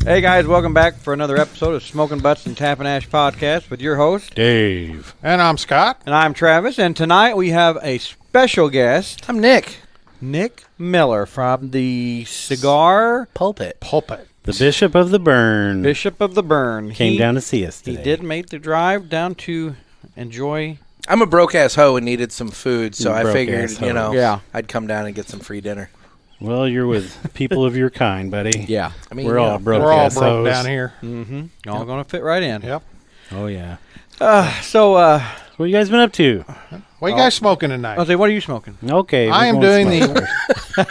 Hey guys, welcome back for another episode of Smoking Butts and Tapping Ash podcast with your host Dave. And I'm Scott. And I'm Travis. And tonight we have a special guest, I'm Nick. Nick Miller from the Cigar Pulpit. The Bishop of the Burn. Bishop of the Burn. Came down to see us today. He did make the drive down to enjoy. I'm a broke-ass hoe and needed some food, so I figured, Yeah. I'd come down and get some free dinner. Well, you're with people of your kind, buddy. Yeah. I mean, We're all broke. We're all ass broke hoes. down here. Mm-hmm. All going to fit right in. Yep. Oh, yeah. What What you guys been up to? What you guys smoking tonight? I'll say, what are you smoking? Okay. I am doing the.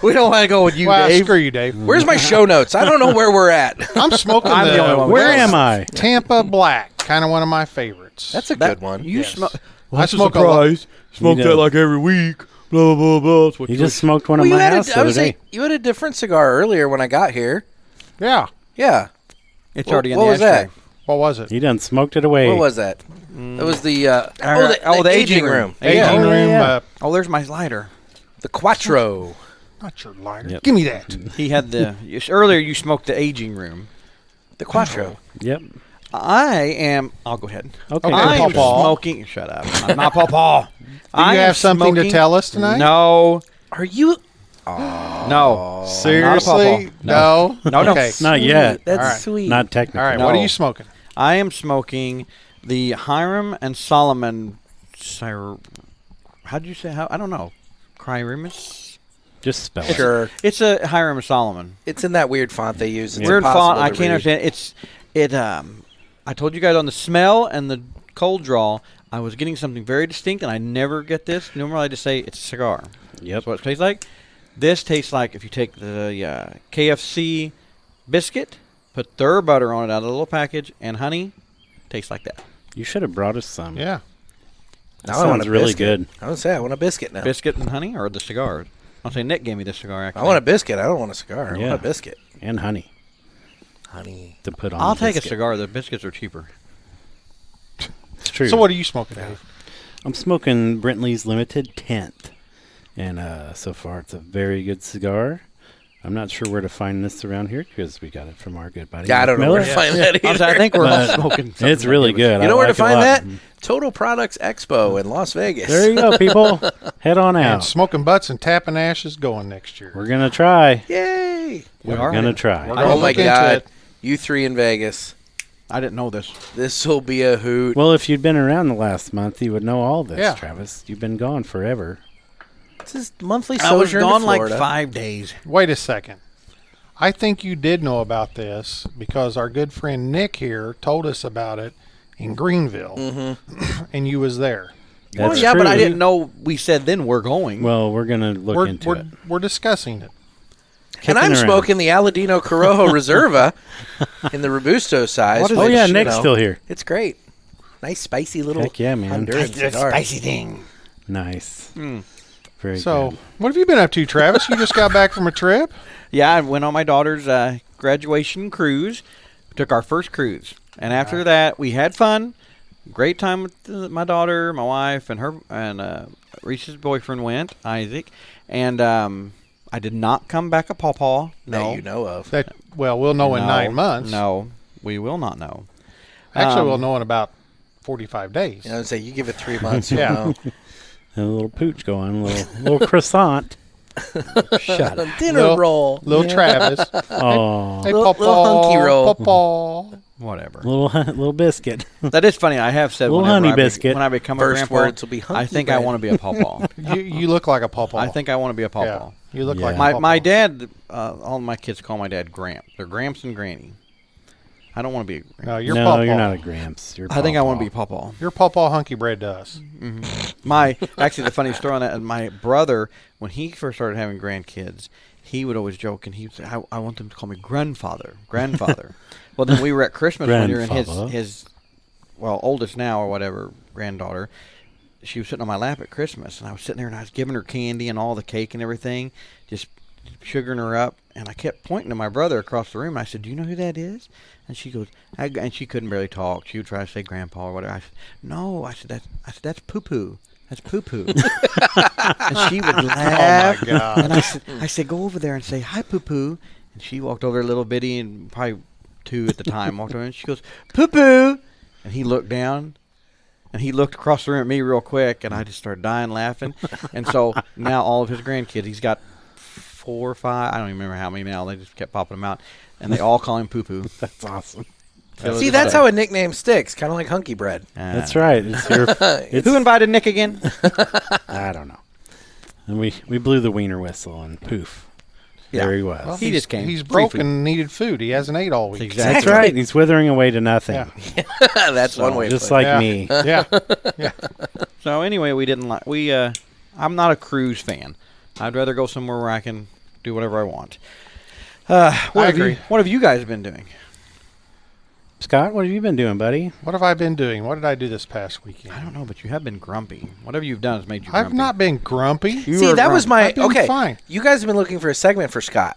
We don't want to go with you, Well, Dave. screw you, Dave. Where's my show notes? I don't know where we're at. I'm smoking I'm the only one. Where am I? Tampa Black, kind of one of my favorites. That's a good one. You Yes. smoke. I smoke a lot. Smoke You that know. like every week. Blah, blah, blah. That's what You just smoked one of you my had house the other day. you had a different cigar earlier when I got here. Yeah. Yeah. It's already in What the was ashtray. that? What was it? You done smoked it away. What was that? It was the the aging room. Aging Yeah. room. Yeah. Oh, there's my lighter. The Quattro. Not your lighter. Yep. Give me that. He had earlier you smoked the aging room. The Quattro. Yep. I'll go ahead. Okay. I am Paw. smoking. Shut up. I'm not Paw. Do you have something to tell us tonight? No. Are you? No. Seriously? No. No, no. Okay. Not yet. That's All right. sweet. Not technically. All right. No. What are you smoking? I am smoking the Hiram and Solomon. How'd you say? I don't know. Criremus? Just spell it. Sure. It's a Hiram and Solomon. It's in that weird font they use. It's Weird impossible font. to I can't read. understand. I told you guys on the smell and the cold draw, I was getting something very distinct, and I never get this. Normally, I just say it's a cigar. Yep. That's what it tastes like. This tastes like if you take the KFC biscuit, put their butter on it out of the little package, and honey, tastes like that. You should have brought us some. Yeah. That Now I want sounds a really biscuit. good. I would say I want a biscuit now. Biscuit and honey, or the cigar? I'll say Nick gave me this cigar. Actually, I want a biscuit. I don't want a cigar. I Yeah. want a biscuit. And honey Honey. to put on I'll the take a biscuit. cigar. The biscuits are cheaper. It's true. So what are you smoking, Dave? I'm smoking Brentley's Limited 10th. And so far, it's a very good cigar. I'm not sure where to find this around here because we got it from our good buddy. Yeah, I don't know where to Miller. find that either. I think we're all But smoking. It's really good. You know I where to like it a find lot. that? Total Products Expo in Las Vegas. There you go, people. Head on And out. smoking butts and tapping ashes going next year. We're going to try. Yay! We We're are going to gonna- try. We're gonna Oh my look into God. it. You three in Vegas. I didn't know this. This will be a hoot. Well, if you'd been around the last month, you would know all this, Yeah. Travis. You've been gone forever. It's his monthly I was sojourn to gone like Florida. 5 days. Wait a second. I think you did know about this because our good friend Nick here told us about it in Greenville, and you was there. Well, That's yeah, but I true. didn't know. We said then we're going. Well, we're going to look into it. We're discussing it. And I'm Kicking around. smoking the Aladino Corojo Reserva in the Robusto size. What is Oh, which, yeah, you Nick's know, still here. It's great. Nice, spicy little Heck yeah, man. Honduran cigar. thing. Nice. Mm. Very So, good. what have you been up to, Travis? You just got back from a trip? Yeah, I went on my daughter's graduation cruise. Took our first cruise, and after that, we had fun. Great time with my daughter, my wife, and her, and Reese's boyfriend went, Isaac, and I did not come back a pawpaw. that No, you know of. That we'll know in No, 9 months. No, we will not know. Actually, we'll know in about 45 days. You know, say you give it 3 months, you'll Yeah. know. A little pooch going, a little croissant. Shut up. Dinner Little- roll. Little Travis. Oh, Hey, Little Pawpaw, hunky roll. Pawpaw. Whatever. little biscuit. That is funny. I have said Little whenever honey I biscuit. when I become a First grandpa, words will be hunky I think I bread. want to be a pawpaw. You look like a Pawpaw. I think I want to be a pawpaw. Yeah, you look Yeah. like a My Pawpaw. my dad, all my kids call my dad Gramps. They're Gramps and Granny. I don't want to be a Gramps. No, you're no, Pawpaw. you're not a Gramps. You're I think I want to Pawpaw. be Pawpaw. You're Pawpaw hunky bread to us. Actually, the funny story on that, my brother, when he first started having grandkids, he would always joke, and he would say, I want them to call me grandfather. Well, then we were at Christmas one year, and Grandfather. his oldest now or whatever, granddaughter, she was sitting on my lap at Christmas, and I was sitting there, and I was giving her candy and all the cake and everything, just sugaring her up, and I kept pointing to my brother across the room. I said, "Do you know who that is?" And she goes, and she couldn't barely talk. She would try to say grandpa or whatever. I said, "No," I said, that's poo-poo. That's poo-poo. And she would laugh. God. And I said, go over there and say, "Hi, poo-poo." And she walked over, little bitty, and probably 2 at the time, walked over, and she goes, "Poo-poo." And he looked down, and he looked across the room at me real quick, and I just started dying laughing. And so now all of his grandkids, he's got 4 or 5, I don't even remember how many now, they just kept popping them out, and they all call him Poo-poo. That's awesome. See, that's how a nickname sticks, kind of like Hunky Bread. That's right. Who invited Nick again? I don't know. And we blew the wiener whistle, and poof, Yeah. there he was. Well, He just came. He's Free broken food. and needed food. He hasn't ate all week. Exactly. That's right. He's withering away to nothing. Yeah. That's one way. Just to put it. like Yeah. me. Yeah. So anyway, we didn't like I'm not a cruise fan. I'd rather go somewhere where I can do whatever I want. What agree. have you guys been doing? Scott, what have you been doing, buddy? What have I been doing? What did I do this past weekend? I don't know, but you have been grumpy. Whatever you've done has made you grumpy. I've not been grumpy. You See, were that was grumpy. my I've been okay. fine. You guys have been looking for a segment for Scott,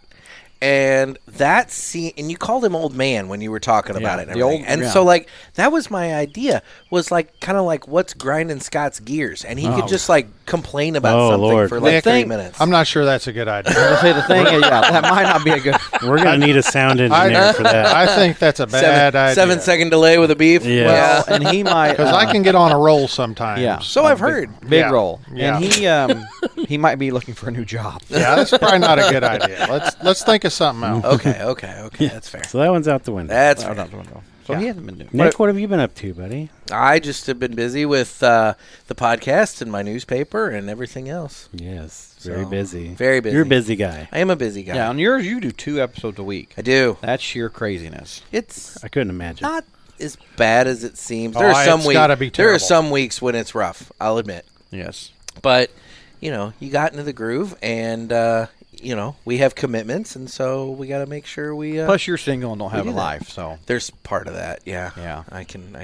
and and you called him old man when you were talking about it. And the everything. old- yeah. So like that was my idea. Was like kind of like what's grinding Scott's gears, and he could just like complain about Oh, something Lord. for like Nick, 30 minutes. I'm not sure that's a good idea. I was gonna say the thing is, that might not be a good. We're going to need a sound engineer for that. I think that's a bad idea. 7-second delay with a beef. Yeah. Well, and he might Because I can get on a roll sometimes. Yeah. So I've heard. big Yeah. roll, Yeah. and he might be looking for a new job. Yeah, that's probably not a good idea. Let's think of something else. Okay. That's fair. So that one's out the window. That's Well, fair. not the window. So he hasn't been doing. Nick, what have you been up to, buddy? I just have been busy with the podcast and my newspaper and everything else. Yes, very So, busy. very busy. You're a busy guy. I am a busy guy. Yeah, on yours you do 2 episodes a week. I do. That's sheer craziness. It's I couldn't imagine. not as bad as it seems. Oh, There are some it's weeks. gotta be There are terrible. some weeks when it's rough. I'll admit. Yes. But you got into the groove, and we have commitments, and so we got to make sure we. Plus, you're single and don't have do a that. life, so There's part of that. Yeah. Yeah. I can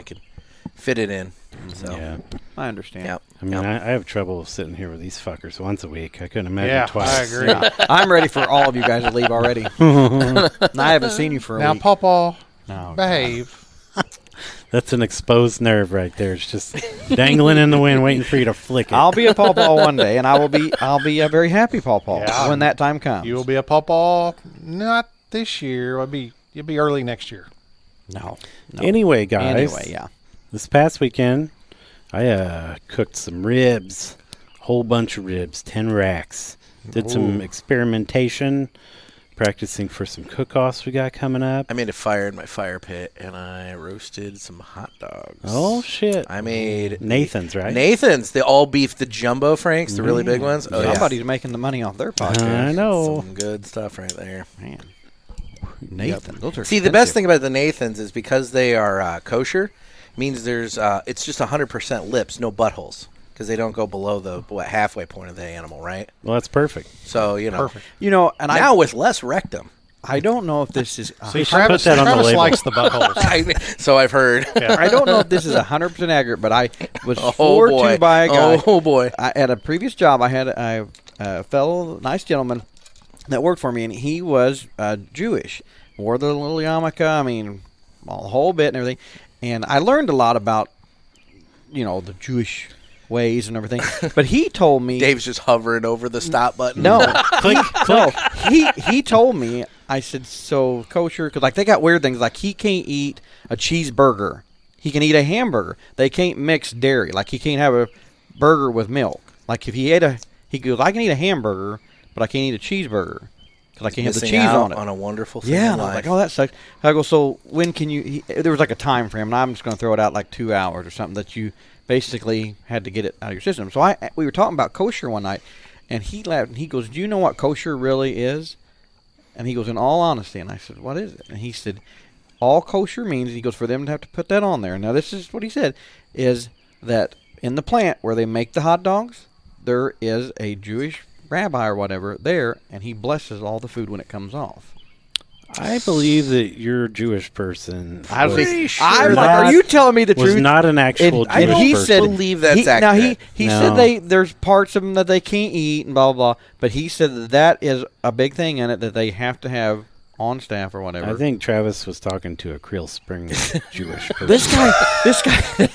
fit it in. So. Yeah. I understand. Yep. I mean, Yep. I have trouble sitting here with these fuckers once a week. I couldn't imagine Yeah, twice. I agree. Yeah. I'm ready for all of you guys to leave already. And I haven't seen you for a Now, week. Pawpaw, No. behave. That's an exposed nerve right there. It's just dangling in the wind, waiting for you to flick it. I'll be a pawpaw one day, and I'll be a very happy pawpaw Yeah. when that time comes. You will be a Pawpaw not this year. You'll be early next year. No. Anyway, guys. Anyway, yeah. This past weekend, I cooked some ribs, whole bunch of ribs, 10 racks. Did some experimentation, practicing for some cook-offs we got coming up. I made a fire in my fire pit, and I roasted some hot dogs. Oh shit! I made Nathan's, right? Nathan's, the all beef, the jumbo franks, the really big ones. Oh, yeah. Somebody's making the money off their podcast. I know. Some good stuff right there. Man. Nathan, those are See, the best expensive. thing about the Nathan's is because they are kosher, means there's it's just 100% lips, no buttholes, because they don't go below the halfway point of the animal, right? Well, that's perfect. So Perfect. You know, and now with less rectum. I don't know if this is. See, should Travis, put that on the Travis label. likes the buttholes. So I've heard. I don't know if this is 100% accurate, but I was Oh swore boy! to by a guy. Oh boy! At a previous job, I had a fellow nice gentleman that worked for me, and he was Jewish. Wore the little yarmulke, I mean, the whole bit and everything. And I learned a lot about, the Jewish ways and everything. But he told me. Dave's just hovering over the stop button. No, he told me. I said, so kosher, because they got weird things. Like he can't eat a cheeseburger. He can eat a hamburger. They can't mix dairy. Like he can't have a burger with milk. Like if he goes, I can eat a hamburger, but I can't eat a cheeseburger because I can't have the Missing cheese out on it. on a wonderful thing. Yeah, in and I was life. like, oh, that sucks. I go, so when can you? There was like a time frame, and I'm just going to throw it out like 2 hours or something that you basically had to get it out of your system. So we were talking about kosher one night, and he laughed and he goes, "Do you know what kosher really is?" And he goes, "In all honesty," and I said, "What is it?" And he said, "All kosher means," he goes, "for them to have to put that on there." Now this is what he said, is that in the plant where they make the hot dogs, there is a Jewish rabbi or whatever there, and he blesses all the food when it comes off. I believe that you're a Jewish person. I'm was like, not- are you telling me the was truth? not an actual And Jewish he person. said, believe that's now accurate. he No. said there's parts of them that they can't eat and blah blah blah. But he said that is a big thing in it, that they have to have on staff or whatever. I think Travis was talking to a Creel Springs Jewish person. this guy,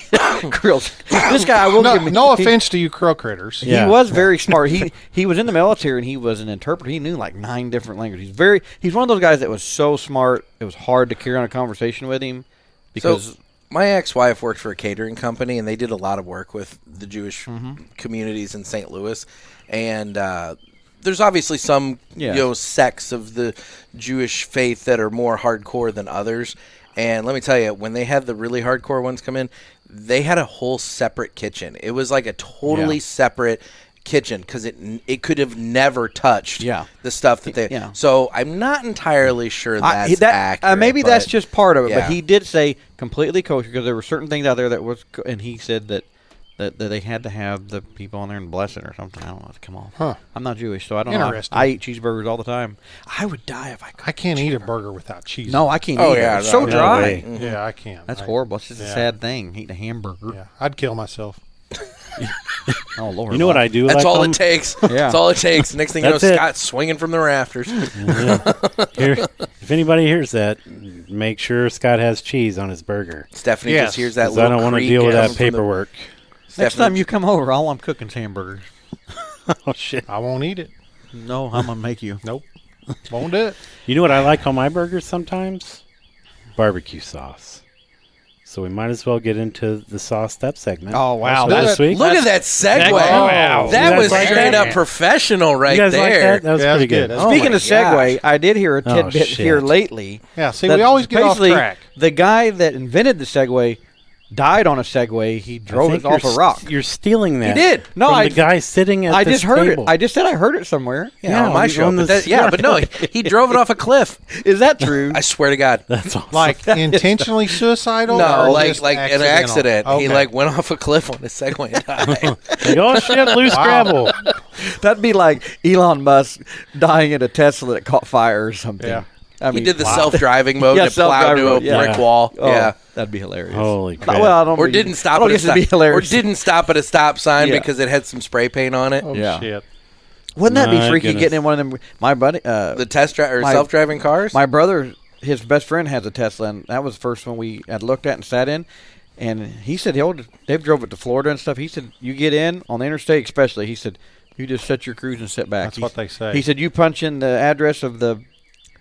Grills. This guy, I will give him. No offense to you crow critters. Yeah. He was very smart. He was in the military and he was an interpreter. He knew like 9 different languages. He's one of those guys that was so smart. It was hard to carry on a conversation with him because. So, my ex-wife worked for a catering company, and they did a lot of work with the Jewish communities in St. Louis. And there's obviously some sects of the Jewish faith that are more hardcore than others. And let me tell you, when they had the really hardcore ones come in, they had a whole separate kitchen. It was like a totally separate kitchen because it could have never touched the stuff that they. Yeah. So I'm not entirely sure that's accurate. Maybe that's just part of it, but he did say completely kosher because there were certain things out there that was, and he said that they had to have the people on there and bless it or something. I don't know. Come on. Huh. I'm not Jewish, so I don't know. I eat cheeseburgers all the time. I would die if I could. I can't eat a burger without cheese. No, I can't eat it. Yeah, it's so dry. Yeah, I can't. That's horrible. It's just a sad thing, eating a hamburger. Yeah, I'd kill myself. Oh, Lord. You know what I do? That's like all them? it takes. Yeah. That's all it takes. Next thing you know, That's it. Scott's swinging from the rafters. Here, if anybody hears that, make sure Scott has cheese on his burger. Stephanie just hears that 'Cause little I don't want to creak deal with coming that from the- paperwork. Next time you come over, all I'm cooking is hamburgers. Oh, shit. I won't eat it. No, I'm going to make you. Nope. Won't do it. You know what I like on my burgers sometimes? Barbecue sauce. So we might as well get into the sauce step segment. Oh, wow. This week. Look at that segue. Wow. That You was guys like straight that? up professional right You guys like there. that? That was Yeah, pretty that's good. good. Oh Speaking my of segue, gosh. I did hear a Oh, tidbit shit. here lately. Yeah, see, that we always get off basically track. The guy that invented the Segway died on a Segway. He drove it off a rock. You're stealing that. He did. No, from I- the guy sitting at I this just heard table. it. I just said I heard it somewhere. Yeah, on my on show. the But no, he drove it off a cliff. Is that true? I swear to God. That's awesome. Like intentionally suicidal? No, or like just an accidental? accident. He Okay. like went off a cliff on a Segway and died. Like, oh, shit, loose gravel. That'd be like Elon Musk dying in a Tesla that caught fire or something. Yeah. I He mean, did the self-driving mode and it plowed self-driving into a mode, yeah. brick wall. Oh, Yeah. that'd be hilarious. Holy crap. Well, I don't Or think- didn't I stop don't at a guess it'd be stop. Or hilarious. didn't stop at a stop sign Yeah. because it had some spray paint on it. Oh, Yeah. shit. Wouldn't that be My freaky goodness. getting in one of them? My buddy, The test drive or My- self-driving cars. my brother, his best friend has a Tesla, and that was the first one we had looked at and sat in. And he said, they've drove it to Florida and stuff. He said, you get in on the interstate, especially. He said, you just set your cruise and sit back. That's what they say. He said, you punch in the address of the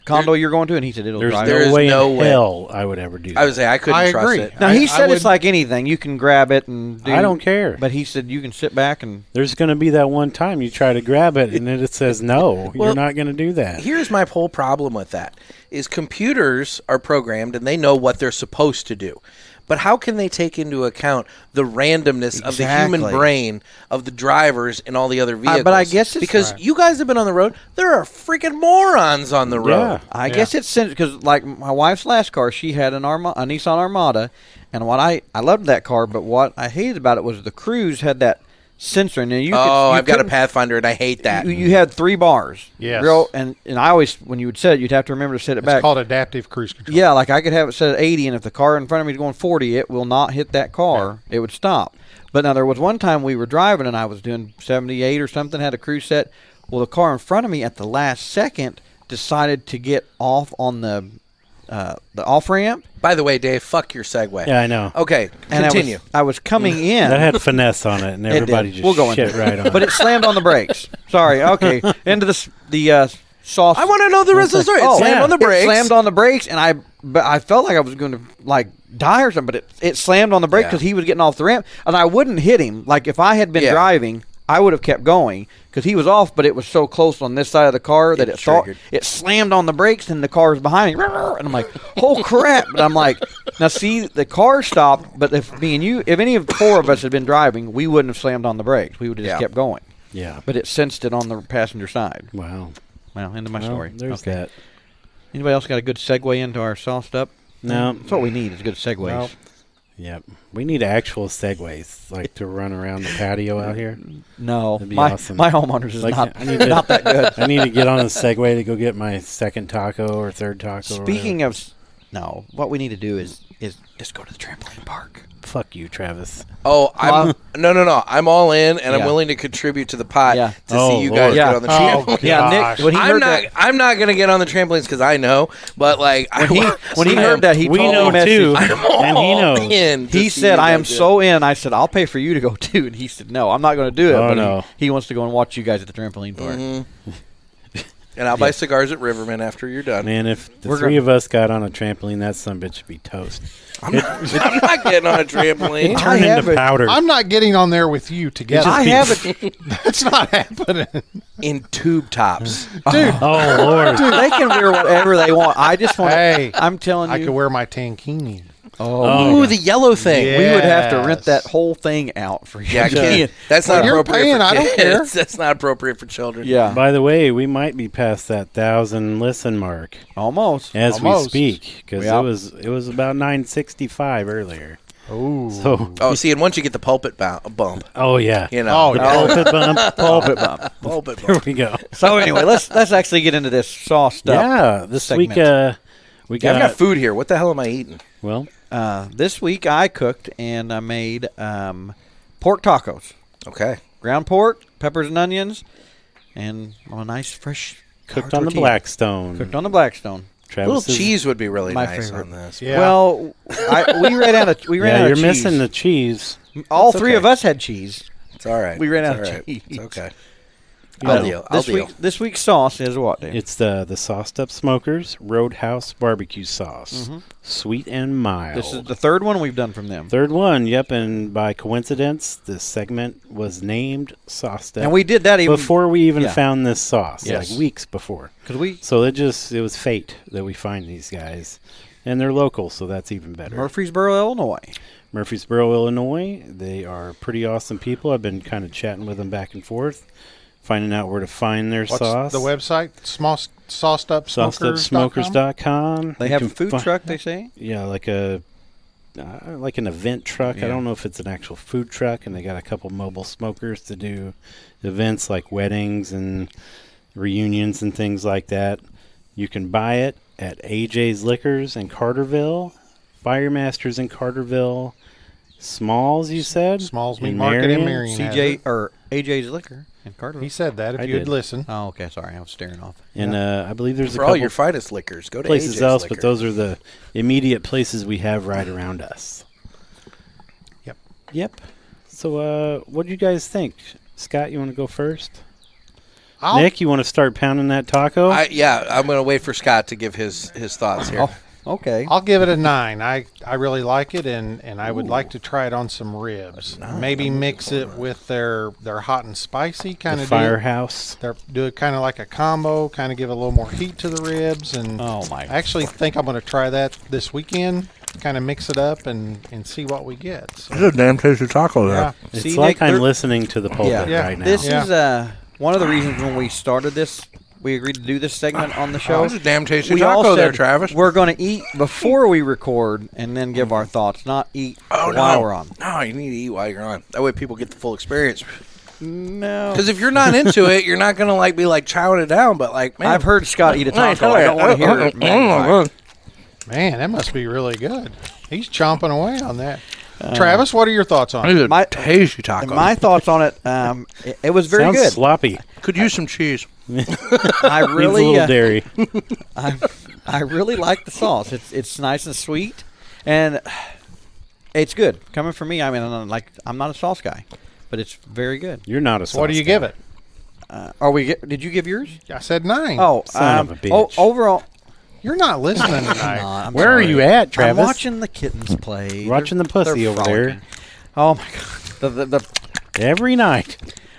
condo you're going to, and he said it'll There's drive. there no is way no in way. hell I would ever do that. I would say I couldn't I trust agree. it. Now he I said it's would- like anything. You can grab it and do. I don't care. But he said you can sit back and. There's going to be that one time you try to grab it and then it says no. Well, You're not going to do that. Here's my whole problem with that: is computers are programmed and they know what they're supposed to do. But how can they take into account the randomness of the human Exactly. brain of the drivers and all the other vehicles? but I guess it's- because Right. you guys have been on the road, there are freaking morons on the road. Yeah. I guess it's because like my wife's last car, she had a Nissan Armada, and what I loved that car, but what I hated about it was the cruise had that sensor, and you. I've got a couldn't- Pathfinder and I hate that. You had 3 bars. Yes. And I always, when you would set it, you'd have to remember to set it It's back. called adaptive cruise control. Yeah, like I could have it set at 80, and if the car in front of me is going 40, it will not hit that car. It would stop. But now there was one time we were driving, and I was doing 78 or something, had a cruise set. Well, the car in front of me at the last second decided to get off on the off ramp. By the way, Dave, fuck your Segway. Yeah, I know. Okay, And continue. I was coming in. That had finesse on it and It did. everybody just We'll go shit into right on But it. it slammed on the brakes. Sorry. Okay. Into the sauce. I want to know the rest of the story. It Oh, slammed on the It brakes. slammed on the brakes, and I felt like I was going to like die or something. But it slammed on the brake Yeah. because he was getting off the ramp, and I wouldn't hit him. Like if I had been Yeah. driving, I would have kept going because he was off, but it was so close on this side of the car that triggered. it slammed on the brakes, and the car was behind me, and I'm like, oh crap! But I'm like, now see, the car stopped, but if any of the 4 of us had been driving, we wouldn't have slammed on the brakes. We would have just kept going. Yeah. But it sensed it on the passenger side. Wow. Well, end of my Well, story. there's Okay. that. Anybody else got a good segue into our sauced up? No. That's what we need is good segues. No. Yep. We need actual segways, like to run around the patio out here. No, That'd be my awesome. my homeowners is Like, not I need to- not that good. I need to get on a Segway to go get my second taco or third taco. Speaking of No, what we need to do is just go to the trampoline park. Fuck you, Travis. Oh, no. I'm all in, and I'm Yeah. willing to contribute to the pot Yeah. to Oh, see you Lord. guys Yeah. get on the Oh, trampoline. Yeah, gosh. Nick. When he heard that, I'm not gonna get on the trampolines because I know, but like when he heard that, he We told know me too, message. and he knows. He said, "I am so in." I said, "I'll pay for you to go too," and he said, "No, I'm not going to do it." Oh, but no. he wants to go and watch you guys at the trampoline park. And I'll buy cigars at Riverman after you're done. Man, if the We're three of us got on a trampoline, that sumbitch would be toast. I'm not getting on a trampoline. Turn have into it. powder. I'm not getting on there with you together. I have it, That's not happening. In tube tops. Dude, Oh, Lord. dude. They can wear whatever they want. I just want. Hey, I'm telling I you. could wear my tankini. Oh, Ooh, the yellow thing. Yeah. We would have to rent Yes. that whole thing out for you. Yeah, kid. That's Well, not you're appropriate paying, for I don't kids. care. That's not appropriate for children. Yeah, By the way, we might be past that 1,000 listen mark almost. as Almost. we speak, because Yep. it was about 965 earlier. Oh, So, Oh, see, and once you get the pulpit bump, oh yeah, you know. Oh, the yeah. pulpit bump. Pulpit bump. Pulpit Here bump. we go. So anyway, let's actually get into this sauce stuff. Yeah, this segment. week we Yeah, I've got got food here. What the hell am I eating? well. This week I cooked and I made pork tacos. Okay. Ground pork, peppers and onions, and a nice fresh Cooked hard on the tortilla. Blackstone. Cooked on the Blackstone. A little Travis's- cheese would be really my nice favorite. on this. yeah. Well, we ran out of Yeah, out you're of cheese. missing the cheese. All That's three okay. of us had cheese. It's all right. We ran It's out of all right. cheese. It's okay. You I'll know, deal. I'll deal. This week's sauce is what, Dave? It's the sauced up smokers Roadhouse BBQ Sauce, sweet and mild. This is the third one we've done from them. Third one, yep, and by coincidence, this segment was named Sauced Up And we did that even before we even yeah. found this sauce, Yes. like weeks before. because we So it was fate that we find these guys, and they're local, so that's even better. Murfreesboro, Illinois. Murfreesboro, Illinois. They are pretty awesome people. I've been kind of chatting with them back and forth, finding out where to find their What's sauce. the website? Saucedupsmokers.com? SaucedUpSmokers.com. They You have a can food fi- truck, they say. Yeah, like an event truck. Yeah. I don't know if it's an actual food truck, and they got a couple mobile smokers to do events like weddings and reunions and things like that. You can buy it at AJ's Liquors in Carterville, Firemasters in Carterville, Smalls, you said? Smalls Meat In Market in Marion? Marion. has CJ it. or AJ's Liquor in Carter. He said that if I you'd did. listen. Oh, okay. Sorry, I was staring off. And I believe there's For a all couple your finest liquors, go to places AJ's else, Liquor. but those are the immediate places we have right around us. Yep. Yep. So, what do you guys think? Scott, you want to go first? I'll- Nick, you want to start pounding that taco? I'm going to wait for Scott to give his thoughts here. Oh, okay. I'll give it a 9. I really like it, and I would like to try it on some ribs. Maybe mix it with their hot and spicy kind the of Firehouse. do it kind of like a combo, kind of give a little more heat to the ribs. And Oh my. I actually think I'm going to try that this weekend. Kind of mix it up and see what we get. So, It's a damn tasty taco yeah. It's See, like Nick, I'm there- listening to the pulpit Yeah. right now. This Yeah. is one of the reasons when we started this, we agreed to do this segment on the show. That's a damn tasty we all taco there, said Travis. we're going to eat before we record and then give our thoughts, not eat while we're on. No, you need to eat while you're on. That way people get the full experience. No. Because if you're not into it, you're not going to be chowing it down. But man, I've heard Scott eat a taco. I don't want to hear it. magnified. Man, that must be really good. He's chomping away on that. Travis, what are your thoughts on it? It's a My- tasty taco. My thoughts on it, it was very Sounds good. sloppy. Could use some cheese. I Needs a really, little dairy. I really like the sauce. It's nice and sweet, and it's good. Coming from me, I mean, I'm not a sauce guy, but it's very good. You're not a So what do sauce you guy. give it? Did you give yours? I said 9. Oh, Son of a bitch. Overall, You're not listening tonight. I'm Where are sorry. you at, Travis? I'm watching the kittens play. Watching the They're pussy over there. frolicking. Oh my god! The Every night.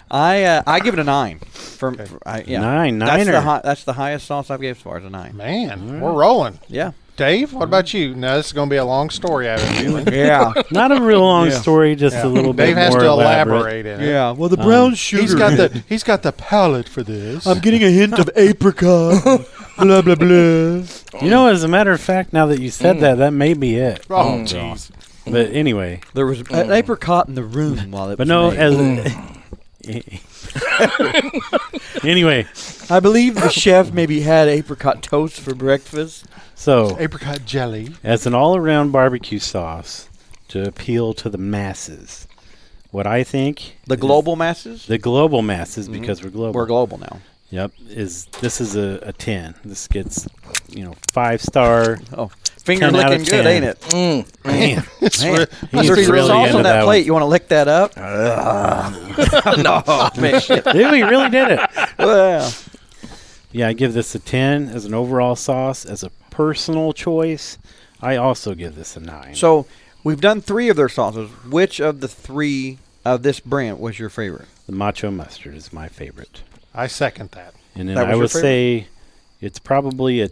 I give it a 9. Yeah. Nine, That's niner. that's the highest sauce I've gave as far as a 9. Man, we're rolling. Yeah. Dave, what about you? Now, this is going to be a long story, I have a feeling. Yeah. Not a real long Yeah. story, just Yeah. a little bit Dave has more to elaborate. elaborate in it. Yeah. Well, the brown sugar. He's got the palate for this. I'm getting a hint of apricot. Blah blah blah. You know, as a matter of fact, now that you said that may be it. Oh, jeez. But anyway, There was an apricot in the room while it but was no, made. Anyway, I believe the chef maybe had apricot toast for breakfast. so Apricot jelly. as an all-around barbecue sauce to appeal to the masses, what I think The global masses? the global masses, because we're global. We're global now. Yep, this is a 10. This gets 5-star. Oh, finger 10 out licking of good, 10. ain't it? Man, Man. he's There's really sauce into on that that plate. one. You want to lick that up? No, man. Dude, he really did it. Well, Yeah, I give this a 10 as an overall sauce. As a personal choice, I also give this a 9. so we've done 3 of their sauces. Which of the 3 of this brand was your favorite? The macho mustard is my favorite. I second that. And then That was I your would favorite? say it's probably a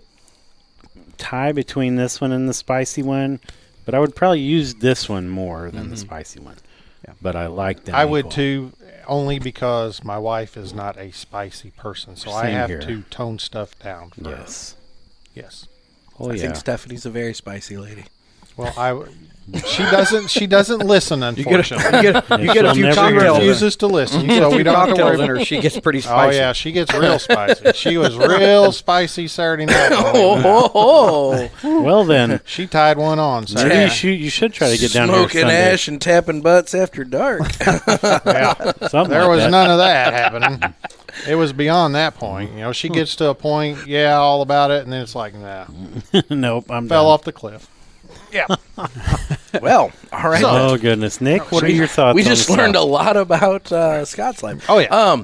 tie between this one and the spicy one, but I would probably use this one more than the spicy one. Yeah. But I like them. I would equal. too, only because my wife is not a spicy person, so I Same have here. to tone stuff down. For her. Yes. Yes. Oh I yeah. think Stephanie's a very spicy lady. Well, she doesn't listen, You get unfortunately. you get a She'll few never She hear cocktails. refuses to listen, You get so a we few don't have to cocktails worry. in her. She gets pretty Oh spicy. yeah, she gets real spicy. She was real spicy Saturday night. Oh, Well then, She tied one on maybe Saturday. you should try to get down here smoking Sunday. ash and tapping butts after dark. Yeah, Something there like was that. none of that happening. It was beyond that point. She gets to a point, yeah, all about it, and then it's like, nah, Nope, I'm fell done. off the cliff. Yeah. Well, all right. Oh goodness, Nick, what are your thoughts? We on just the learned a sauce? lot about Scott's Lime. Oh, yeah.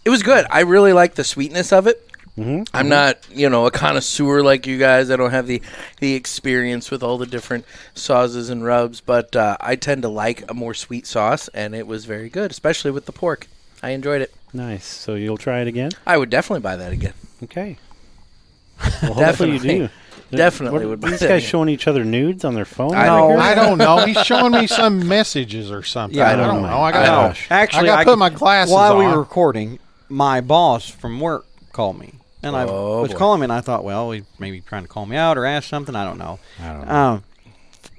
It was good. I really like the sweetness of it. Mm-hmm. I'm not, a connoisseur like you guys. I don't have the experience with all the different sauces and rubs, but I tend to like a more sweet sauce, and it was very good, especially with the pork. I enjoyed it. Nice. So you'll try it again? I would definitely buy that again. Okay. Well, hopefully you do. Definitely What, would buy these that guys again. showing each other nudes on their phone? I over know. here? I don't know. He's showing me some messages or something. Yeah, I don't know. I I got know. Actually, I gotta put my glasses while we on. were recording. My boss from work called me, and I Oh, was boy. calling me, and I thought, well, he's maybe trying to call me out or ask something. I don't know. I don't know.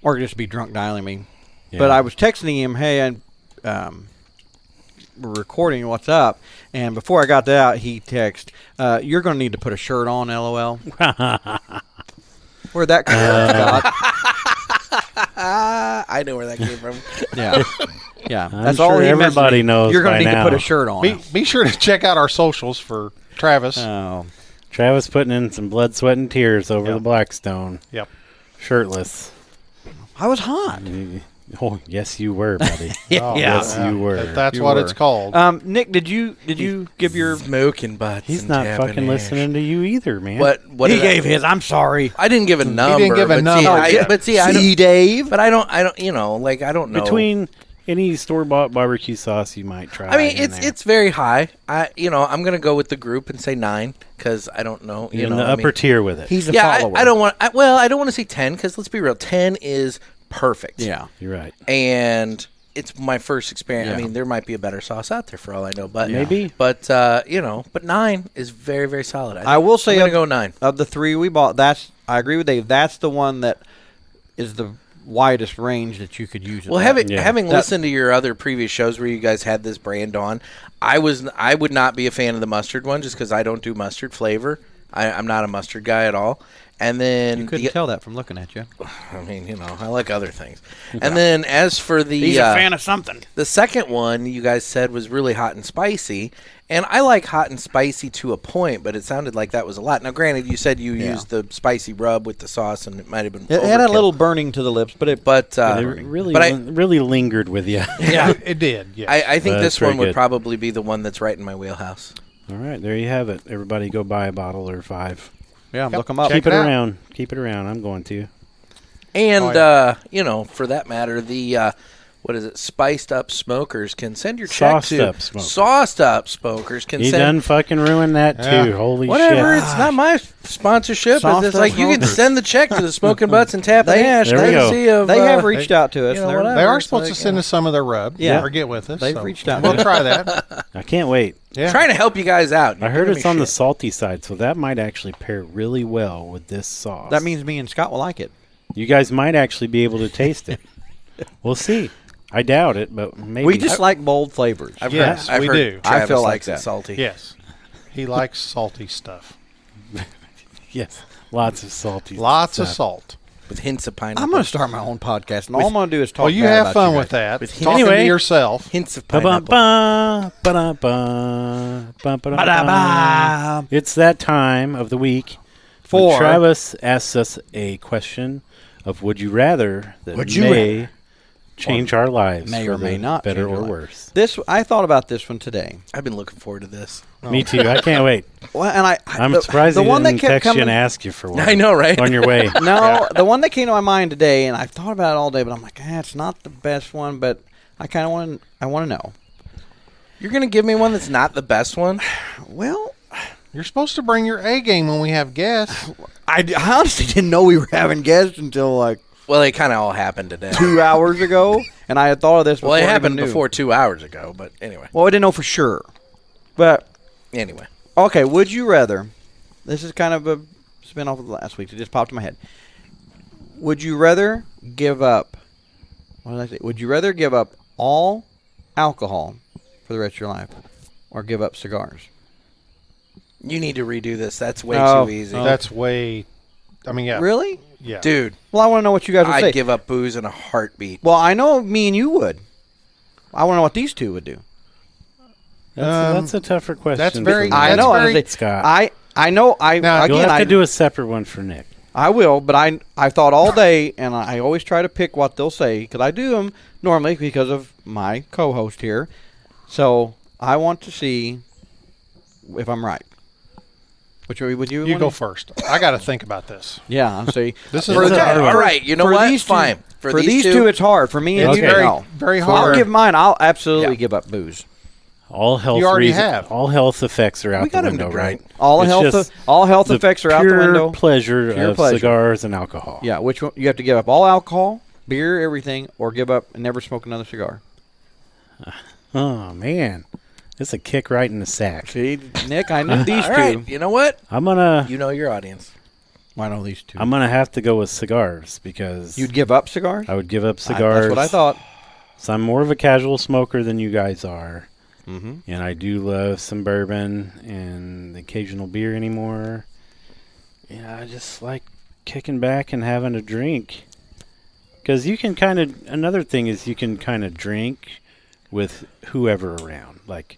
Or just be drunk dialing me. Yeah. But I was texting him, hey, we're recording, what's up? And before I got that out, he texted, you're going to need to put a shirt on, LOL. Where'd that come from, Scott? I know where that came from. Yeah. Yeah. I'm That's sure all he messaged everybody me. knows You're gonna by need now. to put a shirt on. Be sure to check out our socials for Travis. Oh. Travis putting in some blood, sweat, and tears over Yep. the Blackstone. Yep. Shirtless. I was hot. Oh, yes, you were, buddy. Oh, Yes, you were. That's You what were. it's called. Nick, did you give your? Smoking butts. He's and not tapping fucking ash. listening to you either, man. What He did I- gave his. I'm sorry. I didn't give a number. didn't give a but number. See, Oh, I, yeah. but see, I don't. See, Dave. But I don't. I don't know. Between any store-bought barbecue sauce you might try. I mean, in there. it's very high. I'm gonna go with the group and say 9 because I don't know. in the upper tier with it. He's a Yeah, follower. I don't want. I don't want to say 10 because let's be real. 10 is perfect. Yeah. You're right. And it's my first experience. I Yeah. mean, there might be a better sauce out there for all I know, but Maybe. But but 9 is very, very solid. I will say I'm gonna of- go 9. Of the 3 we bought, I agree with Dave. That's the one that is the widest range that you could use. Well, having having That- listened to your other previous shows where you guys had this brand on, I would not be a fan of the mustard one just because I don't do mustard flavor. I'm not a mustard guy at all. And then you couldn't tell that from looking at you. I mean, I like other things. And then as for the He's a fan of something. the second one, you guys said was really hot and spicy, and I like hot and spicy to a point, but it sounded like that was a lot. Now, granted, you said you used the spicy rub with the sauce, and it might have been It had a overkill. little burning to the lips, but It really, but I- really lingered with you. Yeah, it did. Yeah. I think That's this one very would good. probably be the one that's right in my wheelhouse. All right, there you have it. Everybody go buy a bottle or 5. yeah, Yep. look them up. Check Keep it it out. around. Keep it around. I'm going to. And Oh, for that matter, the what is it? Spiced up smokers can send your check Sauced to up smokers. sauced up smokers can He send done fucking ruined that too. Yeah. Holy whatever. shit. It's not my sponsorship. But Sauced it's up like you can smokers. send the check to the Smoking Butts and Tapping They- Ash. There we go. Courtesy of, They have reached out to us. you know, They're- whatever. They are It's supposed like, to send us some of their rub. Yeah. Or get with us. They've so reached out We'll to us. try that. I can't wait. Yeah. trying to help you guys out. I You're heard giving it's me on the shit. salty side, so that might actually pair really well with this sauce. That means me and Scott will like it. you guys might actually be able to taste it. We'll see. I doubt it, but maybe. We just like bold flavors. Yes, we do. I feel like likes it that. salty. Yes. He likes salty stuff. Yes, lots of salty. Lots stuff. of salt. with hints of pineapple. I'm going to start my own podcast, and all I'm going to do is talk. Well, you bad have about fun you with guys. that. Talking Anyway. to yourself. Hints of pineapple. Ba-da-ba. It's that time of the week For- when Travis asks us a question of would you rather that Would you may change our lives may for or may the not better change our or life. worse. This I thought about this one today. I've been looking forward to this. Me too. I can't wait. Well, and I'm surprised the he one didn't that kept text you coming. and ask you for one. I know, right? On your way. No, the one that came to my mind today, and I've thought about it all day, but I'm like, it's not the best one, but I kind of want to know. You're going to give me one that's not the best one? Well, You're supposed to bring your A game when we have guests. I honestly didn't know we were having guests until like Well, it kind of all happened today. 2 hours ago, and I had thought of this before. Well, it I even happened knew. before 2 hours ago, but anyway. Well, I didn't know for sure. But, Anyway. okay, would you rather, this is kind of a spin-off of last week, it just popped in my head. Would you rather give up, what did I say? Would you rather give up all alcohol for the rest of your life or give up cigars? You need to redo this. That's way Oh. too easy. That's way. I mean, yeah. Really? Yeah. Dude, Well, I want to know what you guys would say. I'd give up booze in a heartbeat. Well, I know me and you would. I want to know what these two would do. That's a tougher question. that's for very- me. I That's know. very- honestly, Scott. I know. Now, You'll Again, have I to do a separate one for Nick. I will, but I thought all day, and I always try to pick what they'll say because I do them normally because of my co-host here. So I want to see if I'm right. Which way would you? You wanna- go first. I got to think about this. Yeah, I'll see. This is For okay. the- All right. You know for what? these two- Fine. For these two, it's hard. For me and It's you, very, no. very I'll hard. give mine. I'll absolutely Yeah. give up booze. All health You already reasons- have. all health effects are out We the got him window, to right? drink. All It's health just effects are out the pure window. pleasure Pure of pleasure. cigars and alcohol. Yeah, which one? You have to give up all alcohol, beer, everything, or give up and never smoke another cigar. Oh man, it's a kick right in the sack. See, Nick, I knew these All two. right. You know what? I'm gonna You know your audience. I know these two. have to go with cigars because You'd give up cigars? I would give up cigars. That's what I thought. So I'm more of a casual smoker than you guys are, Mm-hmm. and I do love some bourbon and the occasional beer anymore. Yeah, I just like kicking back and having a drink. Because you can another thing is you can kind of drink with whoever around. Like,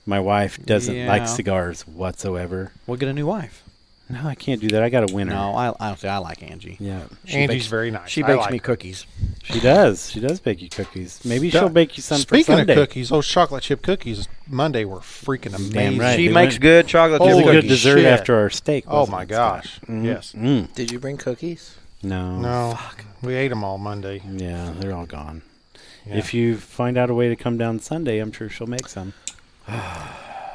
my wife doesn't like Yeah. cigars whatsoever. We'll get a new wife. No, I can't do that. I got a winner. No, I honestly I like Angie. Yeah, Annie's bakes- very nice. She I bakes like me her. cookies. she does. She does bake you cookies. Maybe she'll bake you some Speaking for of Sunday. cookies, those chocolate chip cookies Monday were freaking amazing. right. She they makes went- good chocolate It was chip a good cookies. dessert shit. after our steak. Oh wasn't my it, Scott? gosh! Mhm. Yes. Mm. Did you bring cookies? No. No, we ate them all Monday. Yeah, they're all gone. Yeah. If you find out a way to come down Sunday, I'm sure she'll make some.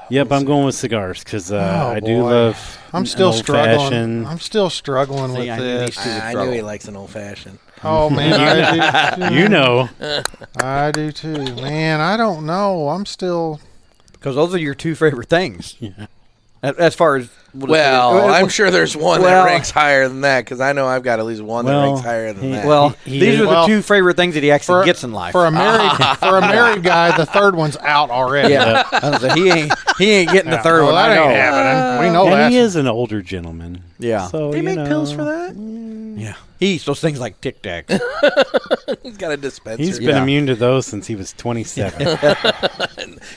Yep, I'm going with cigars because I do boy. love. I'm an still struggling. old-fashioned- I'm still struggling See, with I knew this. these two would I struggle. knew he likes an old fashioned. Oh man, I do. You know, I do too. Man, I don't know. I'm still. Because those are your two favorite things. Yeah. As far as Well, I'm sure there's one Well- that ranks higher than that because I know I've got at least one that Well, ranks higher than he- that. Well, He these did- are the well, two favorite things that he actually gets in life. For a married guy, the third one's out already. yeah, I was like, he ain't getting the Yeah. third Well, one. that I know. ain't happening. We know and that. he is an older gentleman. Yeah. So they you make know, pills for that? Yeah, he eats those things like Tic Tacs. He's got a dispenser. He's been Yeah. immune to those since he was 27.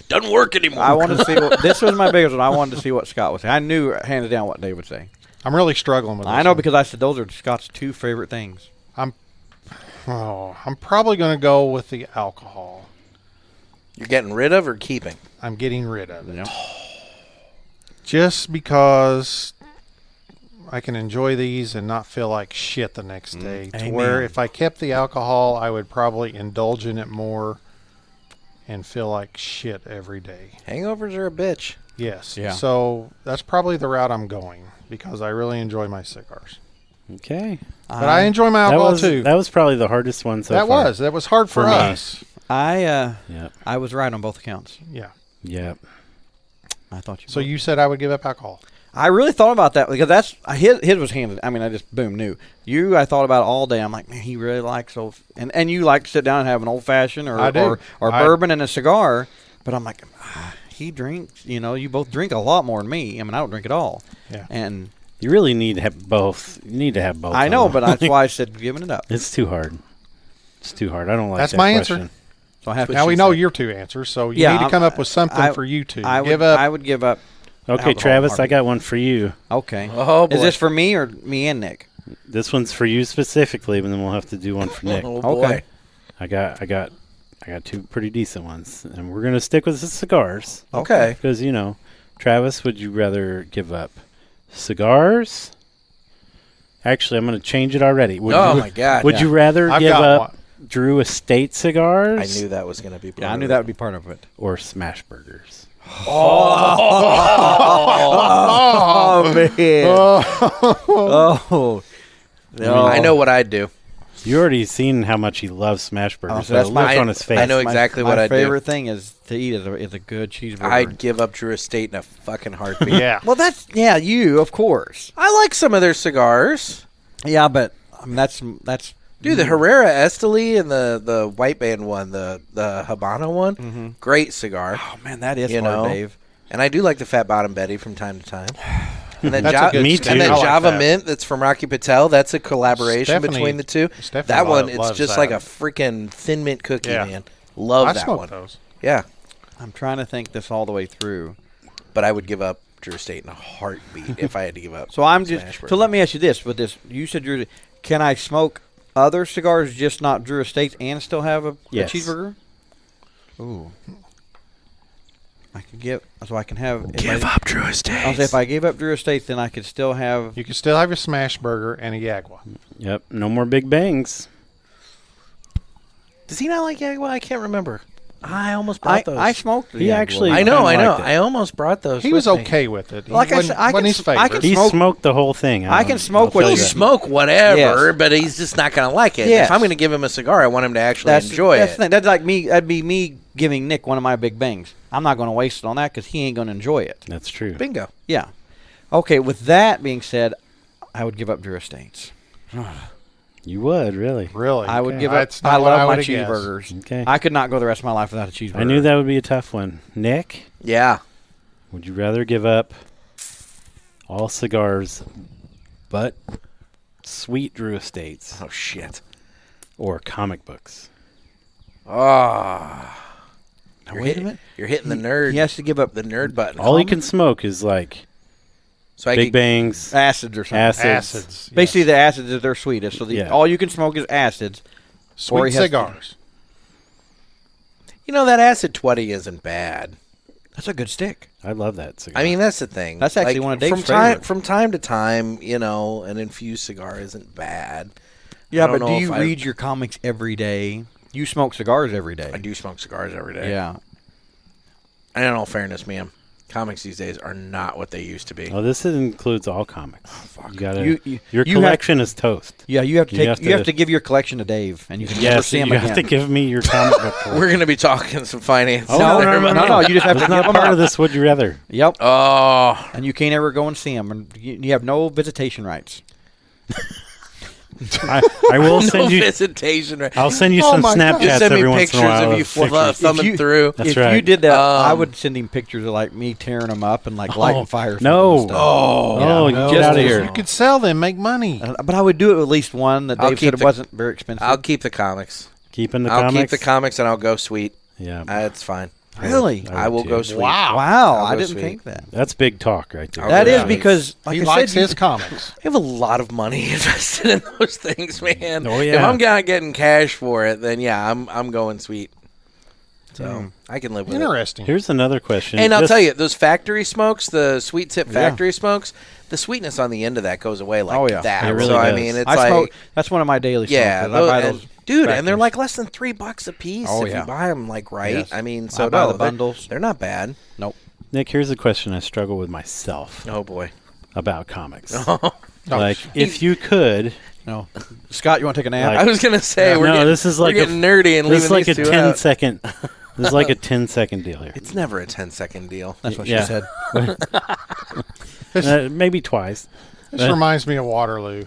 Doesn't work anymore. I wanted to see what this was my biggest one. I wanted to see what Scott would say. I knew hands down what Dave would say. I'm really struggling with this. I know one. because I said those are Scott's two favorite things. I'm probably going to go with the alcohol. You're getting rid of or keeping? I'm getting rid of it. You know? Just because I can enjoy these and not feel like shit the next day. To where Amen. if I kept the alcohol, I would probably indulge in it more and feel like shit every day. Hangovers are a bitch. Yes. Yeah. So that's probably the route I'm going because I really enjoy my cigars. Okay. But I enjoy my That alcohol was, too. that was probably the hardest one so That far. was hard for For me. us. I Yep. was right on both accounts. Yeah. Yep. I thought you. So would. you said I would give up alcohol. I really thought about that because that's his was handed. I mean, I just knew. You, I thought about it all day. I'm like, man, he really likes old, and you like to sit down and have an old fashioned or bourbon and a cigar. But I'm like, he drinks. You both drink a lot more than me. I mean, I don't drink at all. Yeah. And you really need to have both. You need to have both. I know, but that's why I said giving it up. It's too hard. It's too hard. I don't like That's that my question. answer. So I have Now we know your two answers, so you need to come up with something for you two. I would give up. Okay, Travis, I got one for you. Okay. Oh, boy. Is this for me or me and Nick? This one's for you specifically, but then we'll have to do one for Nick. Oh, boy. Okay. I got two pretty decent ones, and we're gonna stick with the cigars. Okay. Because Travis, would you rather give up cigars? Actually, I'm gonna change it already. My God. Would you rather I've give got up one. Drew Estate cigars? I knew that was going to be part Yeah, I of knew it. that would be part of it. Or smash burgers? Oh man! Oh, no. I know what I'd do. You already seen how much he loves smash burgers. so that's the look my- on his face. I know exactly what my I'd do. favorite thing is to eat is a good cheeseburger. I'd give up Drew Estate in a fucking heartbeat. Yeah. Well, you of course. I like some of their cigars. Yeah, but I mean that's Dude, the Herrera Esteli and the White Band one, the Habano one, great cigar. Oh man, that is You hard, know? Dave. And I do like the Fat Bottom Betty from time to time. And then That's a good Me stick. too. And then I like Java that. Mint that's from Rocky Patel. That's a collaboration Stephanie- between the two. Stephanie That one, it's loves just that. like a freaking Thin Mint cookie, Yeah. man. Love I that smoked one. those. Yeah. I'm trying to think this all the way through. But I would give up Drew Estate in a heartbeat if I had to give up. So I'm Smash just. Burger. So let me ask you this: with this, you said Drew. Can I smoke other cigars, just not Drew Estates, and still have a Yes. cheeseburger? Ooh. I could so I can have. up Drew Estate. I'll say if I gave up Drew Estates, then I could still have. You can still have your smash burger and a Yagua. Yep. No more big bangs. Does he not like Yagua? I can't remember. I almost brought those. I smoked. the He Jaguar. actually- I know. kinda liked it. I almost brought those. He was with me. okay with it. He Like I wasn't- said, I wasn't can his s- I can favorite. He Smoke- smoked the whole thing. I can don't- smoke I'll what tell he you He'll that. smoke whatever, Yes. but he's just not going to like it. Yes. If I'm going to give him a cigar, I want him to actually enjoy that's it. the thing. That's like me. That'd be me giving Nick one of my big bangs. I'm not going to waste it on that because he ain't going to enjoy it. That's true. Bingo. Yeah. Okay. With that being said, I would give up Drew Estates. You would, really. Really? I would Okay. give up. That's not I what love my would've guessed. cheeseburgers. Okay. I could not go the rest of my life without a cheeseburger. I knew that would be a tough one. Nick, Yeah. would you rather give up all cigars but sweet Drew Estates Oh, shit. or comic books? Oh. Now, wait a minute. You're hitting the nerd. He has to give up The nerd button. All you can smoke is like So I big could, bangs, acids or something. acids. Acids. Basically, yes. the acids are their sweetest. So Yeah. all you can smoke is acids. or Sweet he has to- cigars. that acid 20 isn't bad. That's a good stick. I love that cigar. I mean, that's the thing. That's actually one of Dave's from time to time, an infused cigar isn't bad. Yeah, I don't but know do you if I- read your comics every day? You smoke cigars every day. I do smoke cigars every day. Yeah. And in all fairness, man, comics these days are not what they used to be. oh, this includes all comics. You gotta, You- your you have- collection is toast. Yeah, you have to You take. have You have to- to give your collection to Dave, and you can never Yes, see him you again. have to give me your comic book. We're going to be talking some finance. Oh, no, no, no, you just have to That's give not them part up. of this. Would you rather? Yep, Oh, and you can't ever go and see him, and you have no visitation rights. I will no send you. visitation. Right? I'll send you Oh some my God. Snapchats Just send me every once pictures in a while. of you thumbing If you- through. That's if right. you did that, I Um, would send him pictures of like me tearing them up and like lighting fires. no. and stuff. Oh, Yeah, get just out of to- here. You could sell them, make money. But I would do it with at least one that I'll Dave keep said it the- wasn't very expensive. I'll keep the comics. Keeping the I'll comics. keep the comics and I'll go sweet. Yeah, That's fine. Really? I will too. go sweet. Wow. Wow, I'll I go didn't sweet. think that. that's big talk right there. I'll That go is sweet. because, like He I likes said, his comics. I have a lot of money invested in those things, man. Oh, yeah. If I'm not getting cash for it, then yeah, I'm going sweet. So I can live with it. Interesting. Here's another question. And I'll Just- tell you, those factory smokes, the sweet tip factory smokes, the sweetness on the end of that goes away like Oh, yeah. that. It really so I does. mean, it's I like smoke. That's one of my daily yeah, smokes. I buy those dude, and they're factories. like less than $3 a piece Oh, if yeah. you buy them like right. Yes. I mean, so I buy no, the bundles. They're not bad. Nope. Nick, here's a question I struggle with myself Oh boy. about comics. Oh, Like, if you could, No. Scott, you want to take a nap? Like- I was gonna say this is like we're getting nerdy and this is leaving like a these two 10 out. second. This is like a 10-second deal here. It's never a 10-second deal. That's what Yeah. she said. Maybe twice. This reminds me of Waterloo.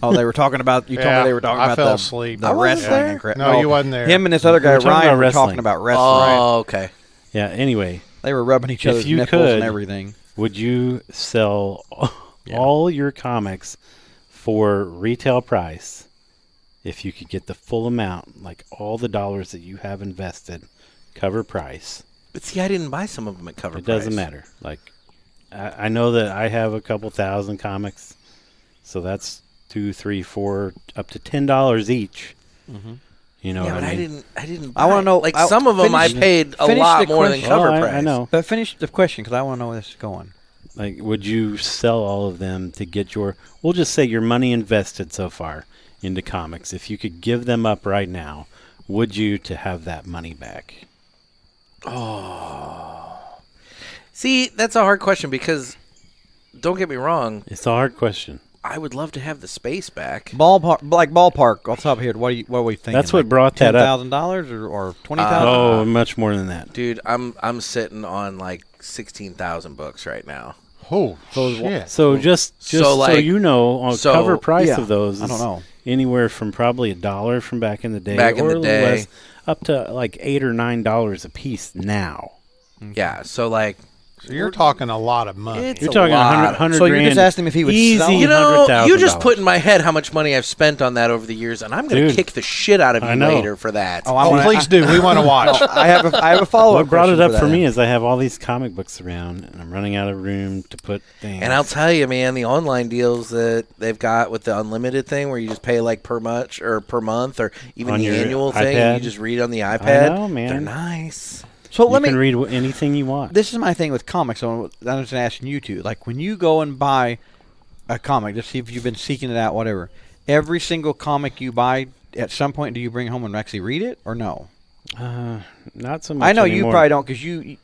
Oh, they were talking about. You told me they were talking I about fell asleep. the I wasn't wrestling. there. And crap. No, you wasn't there. Him and this other We guy were talking Ryan about were talking wrestling. about wrestling. Oh, okay. Yeah. Anyway, They were rubbing each If other's you nipples could- and everything. would you sell all your comics for retail price if you could get the full amount, like all the dollars that you have invested, cover price? But see, I didn't buy some of them at cover It price. doesn't matter. Like, I know that I have a couple thousand comics, so that's $2, $3, $4, up to $10 each. Mm-hmm. You know Yeah, what but I I mean? didn't. I wanna buy- know- Like I- some of them, I finish- paid a finish lot the more than question. cover Oh, price. I know. But finish the question because I want to know where this is going. Like, would you sell all of them to get your, we'll just say your money invested so far into comics, if you could give them up right now, would you to have that money back? See, that's a hard question because, don't get me wrong, It's a hard question. I would love to have the space back. Ballpark off the top of here. What are we thinking? That's what brought that up. $10,000 or $20,000. Oh, much more than that. Dude, I'm sitting on like 16,000 books right now. Oh, shit. So just so like- you know, on so- cover price Yeah, of those I don't is know. anywhere from probably $1 from back in the day, Back in or the a little day. less, up to like $8 or $9 a piece now. Yeah, so like, So you're talking a lot of money. It's You're a talking lot. 100 So you grand. just asked him if he would easy sell? you know, you just $100,000. put in my head how much money I've spent on that over the years, and I'm going to Dude, kick the shit out of I you know. later for that. Oh, I wanna- Please do. We want to watch. I have a follow up. What brought it up for me is I have all these comic books around, and I'm running out of room to put things. And I'll tell you, man, the online deals that they've got with the unlimited thing, where you just pay like per month or even On the your annual thing, and iPad? you just read on the iPad. know, man. They're nice. So you let can me. read anything you want. This is my thing with comics. So I'm just asking you two. Like when you go and buy a comic, just see if you've been seeking it out, whatever. Every single comic you buy, at some point, do you bring it home and actually read it, or no? Not so much. I know you anymore. probably don't, because you.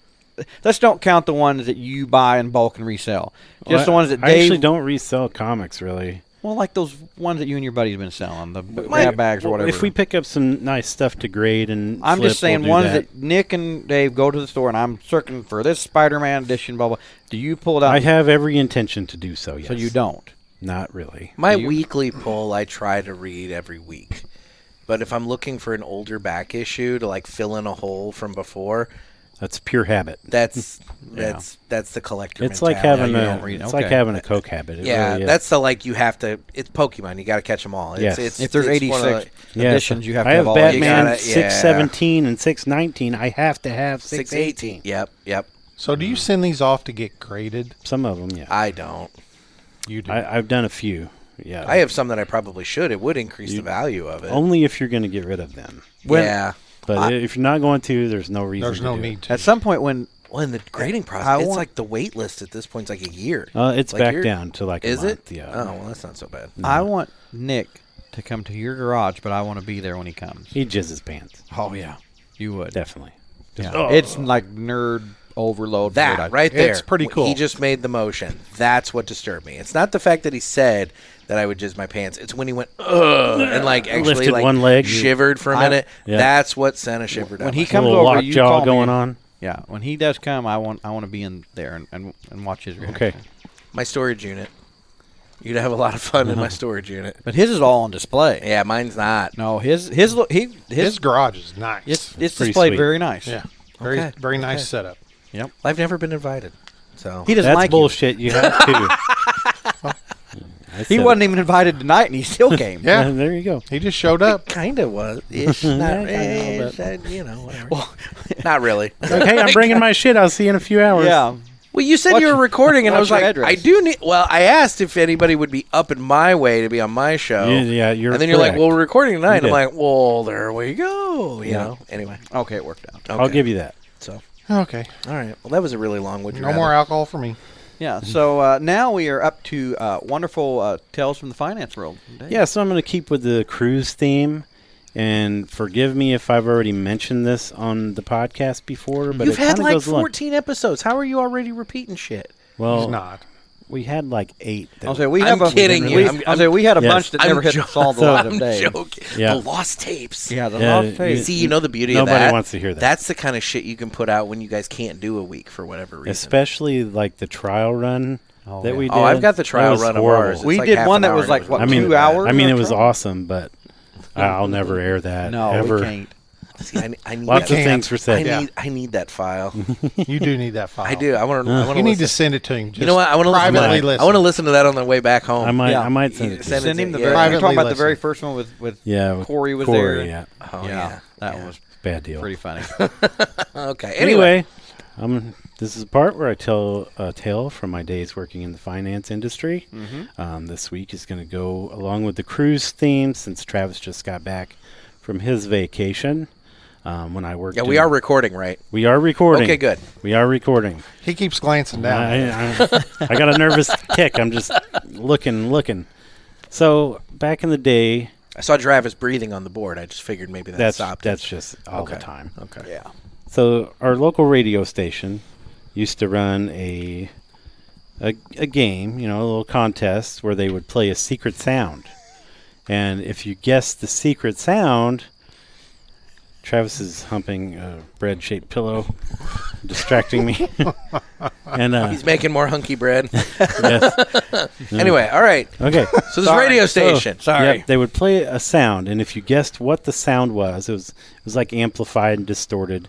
Let's don't count the ones that you buy in bulk and resell. Just the ones that I Dave. actually don't resell comics really. Well, like those ones that you and your buddies been selling, the grab bags or whatever. If we pick up some nice stuff to grade and I'm flip, just saying we'll do ones that Nick and Dave go to the store and I'm searching for this Spider-Man edition, blah, blah. Do you pull it out? I have every intention to do so, yes. So you don't. Not really. My You- weekly pull, I try to read every week. But if I'm looking for an older back issue to like fill in a hole from before, That's pure habit. that's the collector. It's like mentality. having you a don't read. it's Okay. like having a Coke habit. It Yeah, really is. that's the like you have to. It's Pokemon. You got to catch them all. Yes. If there's it's one of 86 the- Yes. editions, you have to I have have all Batman You gotta- 617 and 619. I have to have 618. 618. Yep. So do you send these off to get graded? Some of them, yeah. I don't. You do. I've done a few. Yeah. I have some that I probably should. It would increase the value of it. Only if you're going to get rid of them. Yeah. But if you're not going to, there's no reason. There's to no do need It. to. At some point when Well, in the grading I process, it's want- like the wait list at this point is like a year. It's Like back you're- down to like a Is month. it? Yeah. Oh, well, that's not so bad. I want Nick to come to your garage, but I want to be there when he comes. He jizzes pants. Oh yeah, you would. Definitely. Yeah. Oh. It's like nerd overload. That nerd. right there. It's pretty cool. He just made the motion. That's what disturbed me. It's not the fact that he said that I would jizz my pants. It's when he went, ugh, and like actually Lifted like one leg. shivered for a minute. Yeah. That's what sent a shiver down When my he A comes little over, you lockjaw call me. going on. Yeah, when he does come, I want to be in there and watch his reaction. Okay. my storage unit. You'd have a lot of fun in my storage unit. But his is all on display. Yeah, mine's not. No, his His garage is nice. it's pretty displayed sweet. very nice. Yeah. Very Okay. very nice Okay. setup. Yep. I've never been invited. So He doesn't That's like bullshit. You have to. I He said wasn't it. even invited tonight, and he still came. Yeah. There you go. He just showed up. kind of was ish. Not, Yeah, kinda, you know, whatever. Not really. Okay, I'm bringing my shit. I'll see you in a few hours. Yeah. Well, you said What's you were your- recording, and I what's was your like, address? I do need. Well, I asked if anybody would be up in my way to be on my show. Yeah, you're and then you're like, correct. well, we're recording tonight. You I'm did. like, well, there we go. You Yeah. know. Anyway, Okay, it worked out. okay. I'll give you that. So, Okay. all right. Well, that was a really long. Would you No rather? more alcohol for me. Yeah. So now we are up to wonderful tales from the finance world. Dave. Yeah, so I'm going to keep with the cruise theme. And forgive me if I've already mentioned this on the podcast before, but You've it had kinda like goes along. 14 episodes. How are you already repeating shit? Well, He's not. we had like 8. that I'll say we I'm have a. kidding we, you. I'll say we had a Yes. bunch that I'm never hit jo- solve the So- light of I'm day. joking. Yeah. The lost tapes. Yeah, the Yeah, lost you- tape. See, you know the beauty of Nobody that. wants to hear that. That's the kind of shit you can put out when you guys can't do a week for whatever reason. Especially like the trial run that we did. Oh, I've got the That trial was run of horrible. ours. It's We like did half one an that hour was and like, it what, really 2 bad. hours? I mean, it or was so? awesome, but I'll never air that. No, ever. we can't. See, I need Lots that. of things were said. I need that file. You do need that file. I do. I want to. You need to send it to him. You know what? I want to privately listen. I want to listen to that on the way back home. I might. Yeah. I might send it. To Send you. Send him the Yeah. very. You're Privately talking about the listen. very first one with Yeah, with Corey was Corey, there. Yeah, Oh, yeah, that Yeah. was bad deal. pretty funny. Okay. Anyway, this is the part where I tell a tale from my days working in the finance industry. This week is going to go along with the cruise theme since Travis just got back from his vacation. When I worked, Yeah, we are recording, right? We are recording. Okay, good. We are recording. He keeps glancing down. I got a nervous tick. I'm just looking. So back in the day, I saw Travis breathing on the board. I just figured maybe that stopped. that's just all the Okay. time. Okay. Yeah. So our local radio station used to run a game, a little contest where they would play a secret sound. And if you guessed the secret sound, Travis is humping a bread-shaped pillow, distracting me. And He's making more hunky bread. yes. Anyway, all right. Okay. So this radio station. Sorry. Yep, they would play a sound, and if you guessed what the sound was, it was like amplified and distorted.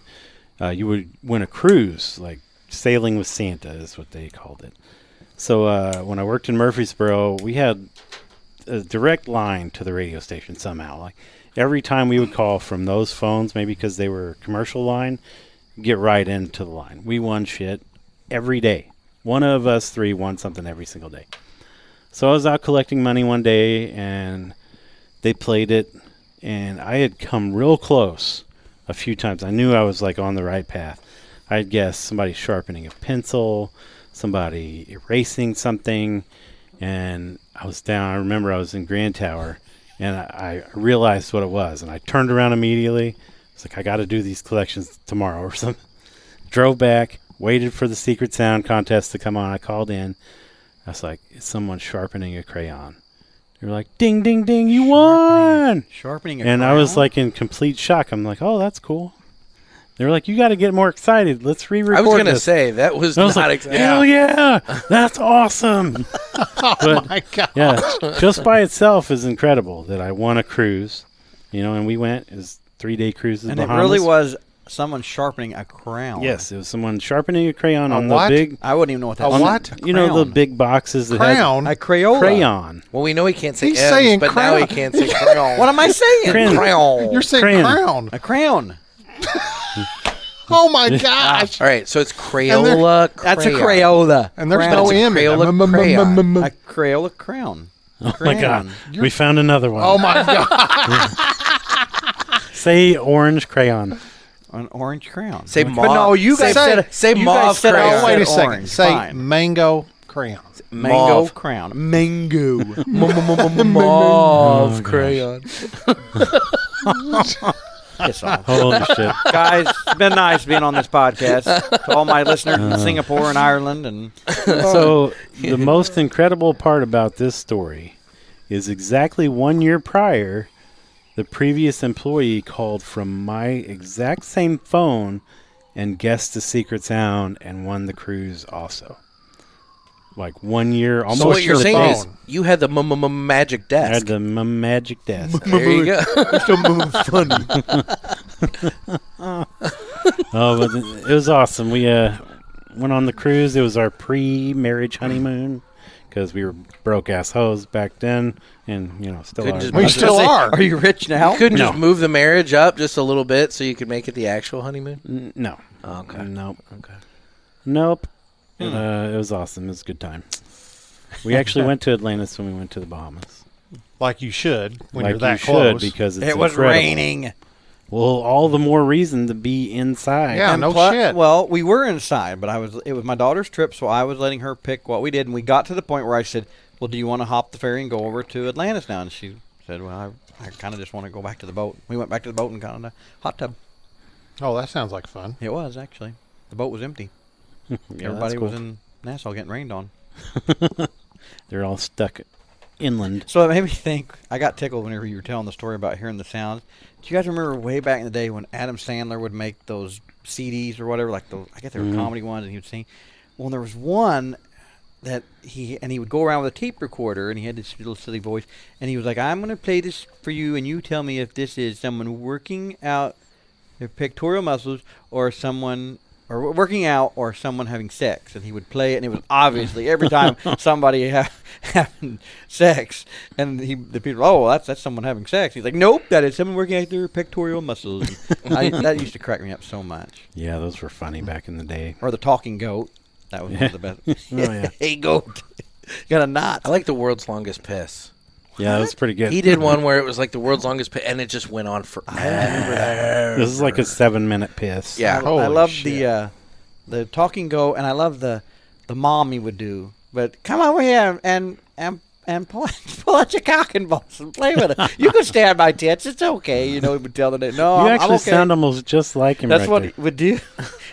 You would win a cruise, like sailing with Santa is what they called it. So when I worked in Murfreesboro, we had a direct line to the radio station somehow. Like every time we would call from those phones, maybe because they were commercial line, get right into the line. We won shit every day. One of us three won something every single day. So I was out collecting money one day, and they played it, and I had come real close a few times. I knew I was like on the right path. I had guessed somebody sharpening a pencil, somebody erasing something, and I was down. I remember I was in Grand Tower, and I realized what it was, and I turned around immediately. It's like, I got to do these collections tomorrow or something. Drove back, waited for the secret sound contest to come on. I called in. I was like, is someone sharpening a crayon? They were like, ding, ding, ding, you won! Sharpening a And crayon? I was like in complete shock. I'm like, oh, that's cool. They were like, you got to get more excited. Let's re-record I was going to this. say, that was And I was not like, exactly. hell yeah, that's awesome. Oh my God. Yeah, just by itself is incredible that I won a cruise, and we went. It was 3-day cruise to the And it Bahamas. really was someone sharpening a crayon. Yes, it was someone sharpening a crayon on what? the big, I wouldn't even know what that A was. what? the Crayon. big boxes that Crayon? A Crayola. had crayon. Well, we know he can't say He's M's, saying but now he crayon. can't say crayon. What am I saying? Crayon. Crayon. You're saying Crayon. crown. A crayon. Oh my gosh. All right, so it's Crayola crayon. That's a Crayola. And there's Crown. no It's a M in Crayola it. crayon. A Crayola crown. Oh my God, we found another one. Oh my God. Say orange crayon. An orange crayon. Say But mauve. no, you guys Say- said say you mauve guys said crayon. Oh, wait a said second. orange. Say Fine. mango crayon. Mango Mauve. crown. Mango. Mauve Oh, crayon. Piss off. Holy shit. Guys, it's been nice being on this podcast. To all my listeners in Singapore and Ireland and So the most incredible part about this story is exactly 1 year prior, the previous employee called from my exact same phone and guessed the secret sound and won the cruise also. Like 1 year, almost So what you're to the saying phone. is you had the magic I had desk. the magic desk. There you go. Oh, but it was awesome. We went on the cruise. It was our pre-marriage honeymoon because we were broke-ass hoes back then, and still Couldn't are. just- We still are. Are you rich now? Couldn't No. just move the marriage up just a little bit so you could make it the actual honeymoon? No. Okay. Nope. Okay. Nope. It was awesome. It was a good time. We actually went to Atlantis when we went to the Bahamas. Like you should when Like you're that you close. should, because it's It was incredible. raining. Well, all the more reason to be inside. Yeah, And no plus- shit. Well, we were inside, but it was my daughter's trip, so I was letting her pick what we did, and we got to the point where I said, "Well, do you want to hop the ferry and go over to Atlantis now?" And she said, "Well, I kind of just want to go back to the boat." We went back to the boat and got in a hot tub. Oh, that sounds like fun. It was actually. The boat was empty. Yeah, Everybody that's was cool. in Nassau getting rained on. They're all stuck inland. So it made me think. I got tickled whenever you were telling the story about hearing the sounds. Do you guys remember way back in the day when Adam Sandler would make those CDs or whatever, like those? I guess they were comedy ones, and he would sing. Well, there was one. that he would go around with a tape recorder, and he had this little silly voice, and he was like, "I'm going to play this for you, and you tell me if this is someone working out their pectoral muscles or someone." Or working out, or someone having sex, and he would play it, and it was obviously every time somebody having sex, and the people, oh, that's someone having sex. He's like, nope, that is someone working out their pectoral muscles. That used to crack me up so much. Yeah, those were funny back in the day. Or the talking goat, that was one of the best. Oh, yeah. Hey, goat, got a knot. I like the world's longest piss. Yeah, that was pretty good. He did one where it was like the world's longest piss, and it just went on forever. I remember that. This is like a 7-minute piss. Yeah. I love shit. the talking goat, and I love the mom he would do. But come over here and pull out your cock and balls and play with it. You can stay on my tits. It's okay. You know, he would tell them, no, You I'm actually okay. sound almost just like him. That's right what there. he would do.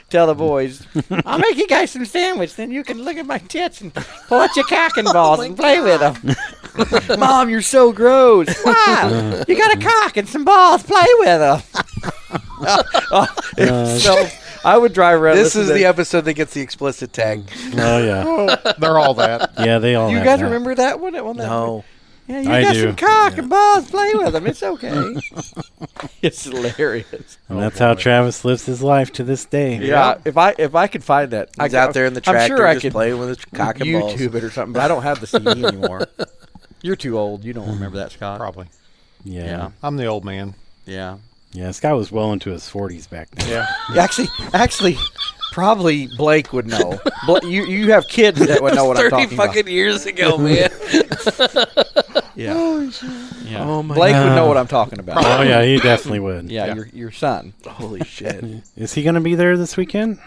Tell the boys, I'll make you guys some sandwich. Then you can look at my tits and pull out your cock and balls and play with them. Mom, you're so gross. Why? You got a cock and some balls. Play with them. So I would drive around. This is listening the to- episode that gets the explicit tag. Oh yeah, They're all that. yeah. They all. You have guys that. remember that one? No. Yeah, you I got do. some cock and balls. Play with them. It's okay. It's hilarious. And that's how Travis lives his life to this day. Yeah, if I could find that, He's out there in the I'm tractor sure I just could playing with his cock and balls. YouTube it or something, but I don't have the CD anymore. You're too old. You don't remember that, Scott. Probably. Yeah. I'm the old man. Yeah. Yeah. Scott was well into his 40s back then. Yeah. Actually, probably Blake would know. You have kids that would know what I'm 30 talking about. fucking years ago, man. Yeah. Yeah. Oh, my Blake would know God. what I'm talking about. Oh yeah, he definitely would. Yeah, Yeah. your son. Holy shit. Is he going to be there this weekend?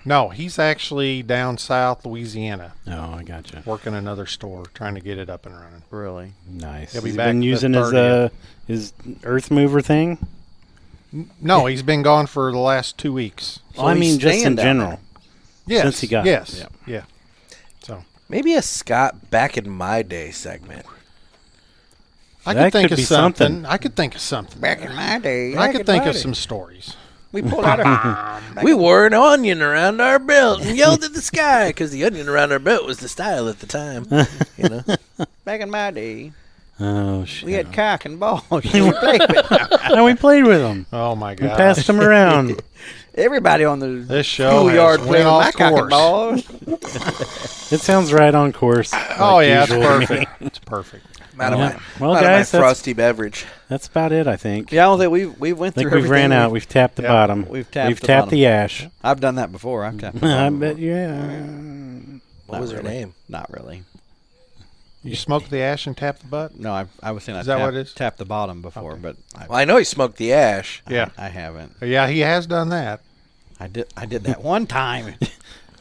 No, he's actually down south Louisiana Oh, I gotcha. working another store, trying to get it up and running. Really? Nice. He'll be Has he back been the using 30th. his earth mover thing? No, he's been gone for the last 2 weeks. Well, I he's mean, just staying in down general. Yes. Since he got- Yes. Yeah. Yeah. So Maybe a Scott back in my day segment. I That could think could of be something. something. I could think of something. Back in my day. I could think of some stories. We pulled out a. We wore an onion around our belt and yelled at the sky because the onion around our belt was the style at the time. You know, Back in my day, Oh shit. we had cock and balls. We played with them. And we played with him. Oh my We God! passed him around. Everybody on the This show schoolyard has playing went with my off cock and course. It balls. sounds right on course. Oh like yeah, it's usually. perfect. It's perfect. I'm out of Yeah. my, Well, I'm out guys, of my that's- frosty beverage. That's about it, I think. Yeah, I don't think we went I think through we've everything. ran out. We've tapped the Yeah. bottom. We've tapped the tapped bottom. the ash. I've done that before. I've tapped. the I bottom bet before. yeah. What was her really. name? Not really. You smoke the ash and tap the butt. No, I was saying Is I that what tapped, it is? tapped the bottom before, Okay. but Well, I know he smoked the ash. Yeah. I haven't. Yeah, he has done that. I did that one time.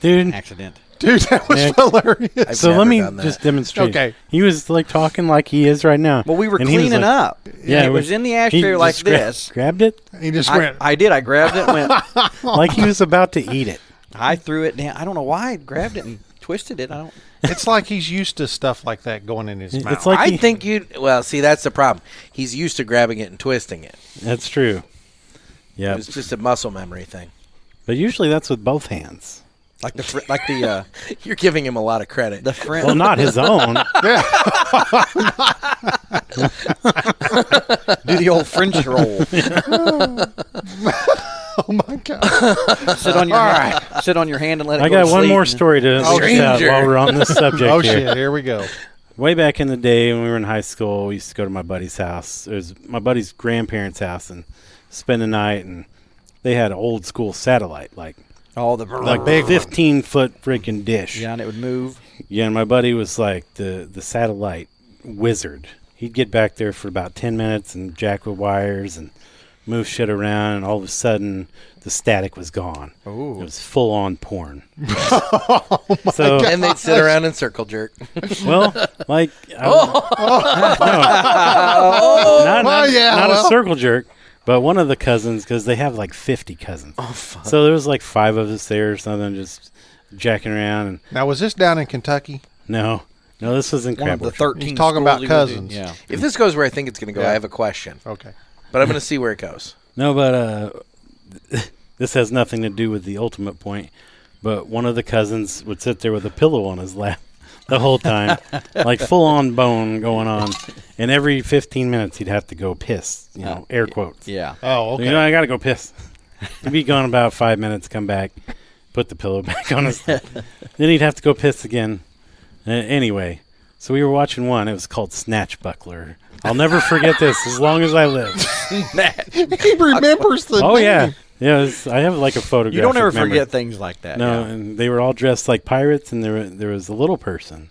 Dude, Accident. Dude, that was Yeah. hilarious. I've so never let me done that. just demonstrate. Okay. He was like talking like he is right now. Well, we were And he was cleaning like- up. Yeah, And it it was in the ashtray he like just gra- this. Grabbed it He just I, went. I did. I grabbed it. And went. like he was about to eat it. I threw it down. I don't know why I grabbed it and twisted it. I don't. It's like he's used to stuff like that going in his It's mouth. like I he- think you. Well, see, that's the problem. He's used to grabbing it and twisting it. That's true. Yeah, It's just a muscle memory thing. but usually that's with both hands. Like the You're giving him a lot of credit. the friend. Well, not his own. Do the old French roll. Oh my God! Sit on your hand and let it I go got to one sleep. more story to Oh, finish out stranger. while we're on this subject Oh here. shit! Here we go. Way back in the day when we were in high school, we used to go to my buddy's house. It was my buddy's grandparents' house and spend the night. And they had an old school satellite, like Oh, the big one. 15-foot freaking dish. Yeah, and it would move. Yeah, and my buddy was like the satellite wizard. He'd get back there for about 10 minutes and jack with wires and move shit around, and all of a sudden the static was gone. Ooh. It was full on porn. So, and they'd sit around and circle jerk. well, like, Oh, yeah, not well. a circle jerk, but one of the cousins, because they have like 50 cousins. Oh, fuck. So there was like 5 of us there or something, just jacking around. And Now, was this down in Kentucky? no, this was in One of the Crab Orchard. 13. He's talking schools about he went cousins. to. Yeah. If this goes where I think it's going to go, Yeah. I have a question. Okay. But I'm going to see where it goes. No, but this has nothing to do with the ultimate point. But one of the cousins would sit there with a pillow on his lap, the whole time, like full on bone going on. And every 15 minutes he'd have to go piss, air quotes. Yeah. Oh, okay. I got to go piss. He'd be gone about 5 minutes, come back, put the pillow back on his. Then he'd have to go piss again. Anyway, so we were watching one. It was called Snatch Buckler. I'll never forget this as long as I live. He remembers the Oh, name. yeah. Yeah, I have like a photograph. You don't ever forget things like that. No, yeah. and they were all dressed like pirates, and there was a little person.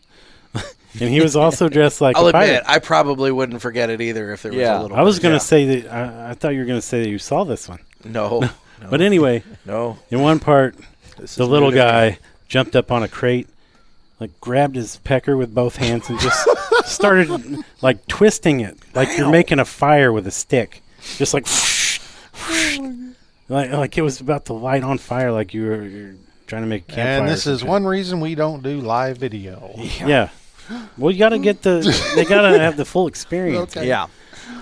And he was also dressed like I'll a pirate. admit, I probably wouldn't forget it either if there was a little. I was going to bit. say that I thought you were going to say that you saw this one. No. But anyway, No. in one part, This the is little new to me. guy jumped up on a crate, like grabbed his pecker with both hands and just started like twisting it, like you're making a fire with a stick, just like like it was about to light on fire, like you're trying to make a campfire. And or this is something. one reason we don't do live video. Yeah. Well, you got to get they got to have the full experience. Okay. Yeah.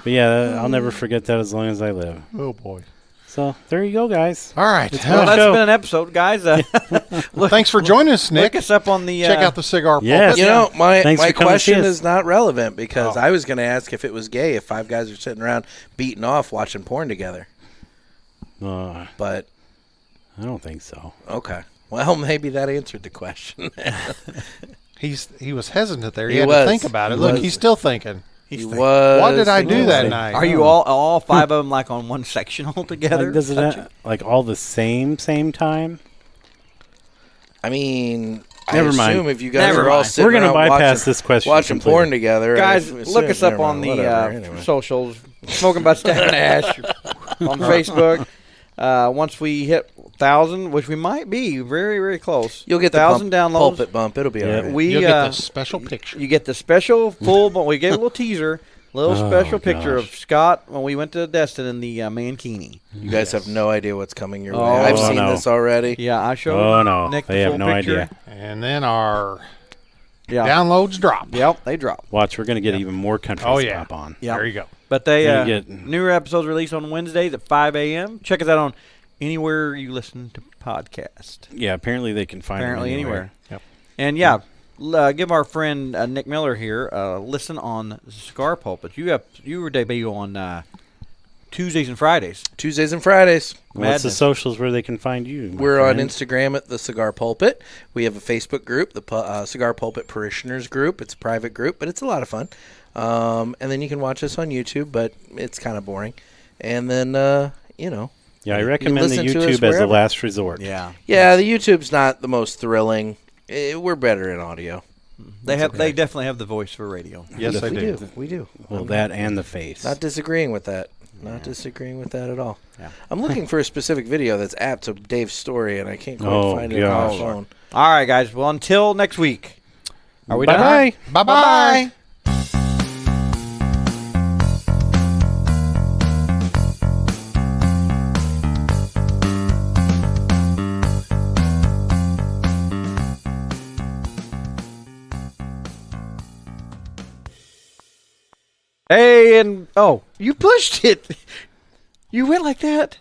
But yeah, I'll never forget that as long as I live. Oh, boy. So there you go, guys. All right. Well, that's show. been an episode, guys. Thanks for joining us, Nick. Look us up on the. Check out the Cigar Pulpit. Yes. You know, my Thanks for coming to see question us. is not relevant because Oh. I was going to ask if it was gay if five guys are sitting around beating off watching porn together. But, I don't think so. okay. Well, maybe that answered the question. He was hesitant there. He, He had was. to think about it. He Look, was. he's still thinking. He was. What did I do thinking that about it. night? Are you all five of them like on one sectional together? Like, does it like all the same time? I mean, Never I mind. assume if you guys Never are all mind. sitting We're gonna around bypass watching, this question watching completely. porn together, Guys, I look us assume- up on never the mind, whatever, anyway. socials. Smoking Butts Stack and Ash on Facebook. Once we hit 1,000, which we might be very, very close. You'll get the 1,000 downloads. pulpit bump. It'll be Yeah. all right. We You'll get the special picture. you get the special full. But we gave a little teaser, little Oh, special picture gosh. of Scott when we went to Destin in the Mankini. You guys have no idea what's coming your way. Oh, I've seen no. this already. Yeah, I showed. Oh no, Nick the they have full no picture. idea. And then our Yeah. downloads drop. Yep, they drop. Watch, we're gonna get even more countries Oh, yeah. pop on. Yep. There you go. But they You're gonna get- newer episodes released on Wednesdays at 5 a.m. Check us out on anywhere you listen to podcast. Yeah, apparently they can find Apparently them anywhere. Yep. And give our friend Nick Miller here a listen on Cigar Pulpit. You were debut on Tuesdays and Fridays. Tuesdays and Fridays. What's the Madness. socials where they can find you? my We're on friend? Instagram at the Cigar Pulpit. We have a Facebook group, the Cigar Pulpit Parishioners group. It's a private group, but it's a lot of fun. And then you can watch us on YouTube, but it's kind of boring. And then, Yeah, I recommend the listen to us YouTube as a wherever. last resort. Yeah. yeah, the YouTube's not the most thrilling. We're better in audio. They definitely have the voice for radio. Yes, I we do. We do. Well, that and the face. Not disagreeing with that. Not disagreeing with that at all. Yeah. I'm looking for a specific video that's apt to Dave's story, and I can't quite Oh, find it on my gosh. phone. All right, guys. Well, until next week. Are we Bye-bye. done? Bye-bye. Hey, and you pushed it. You went like that.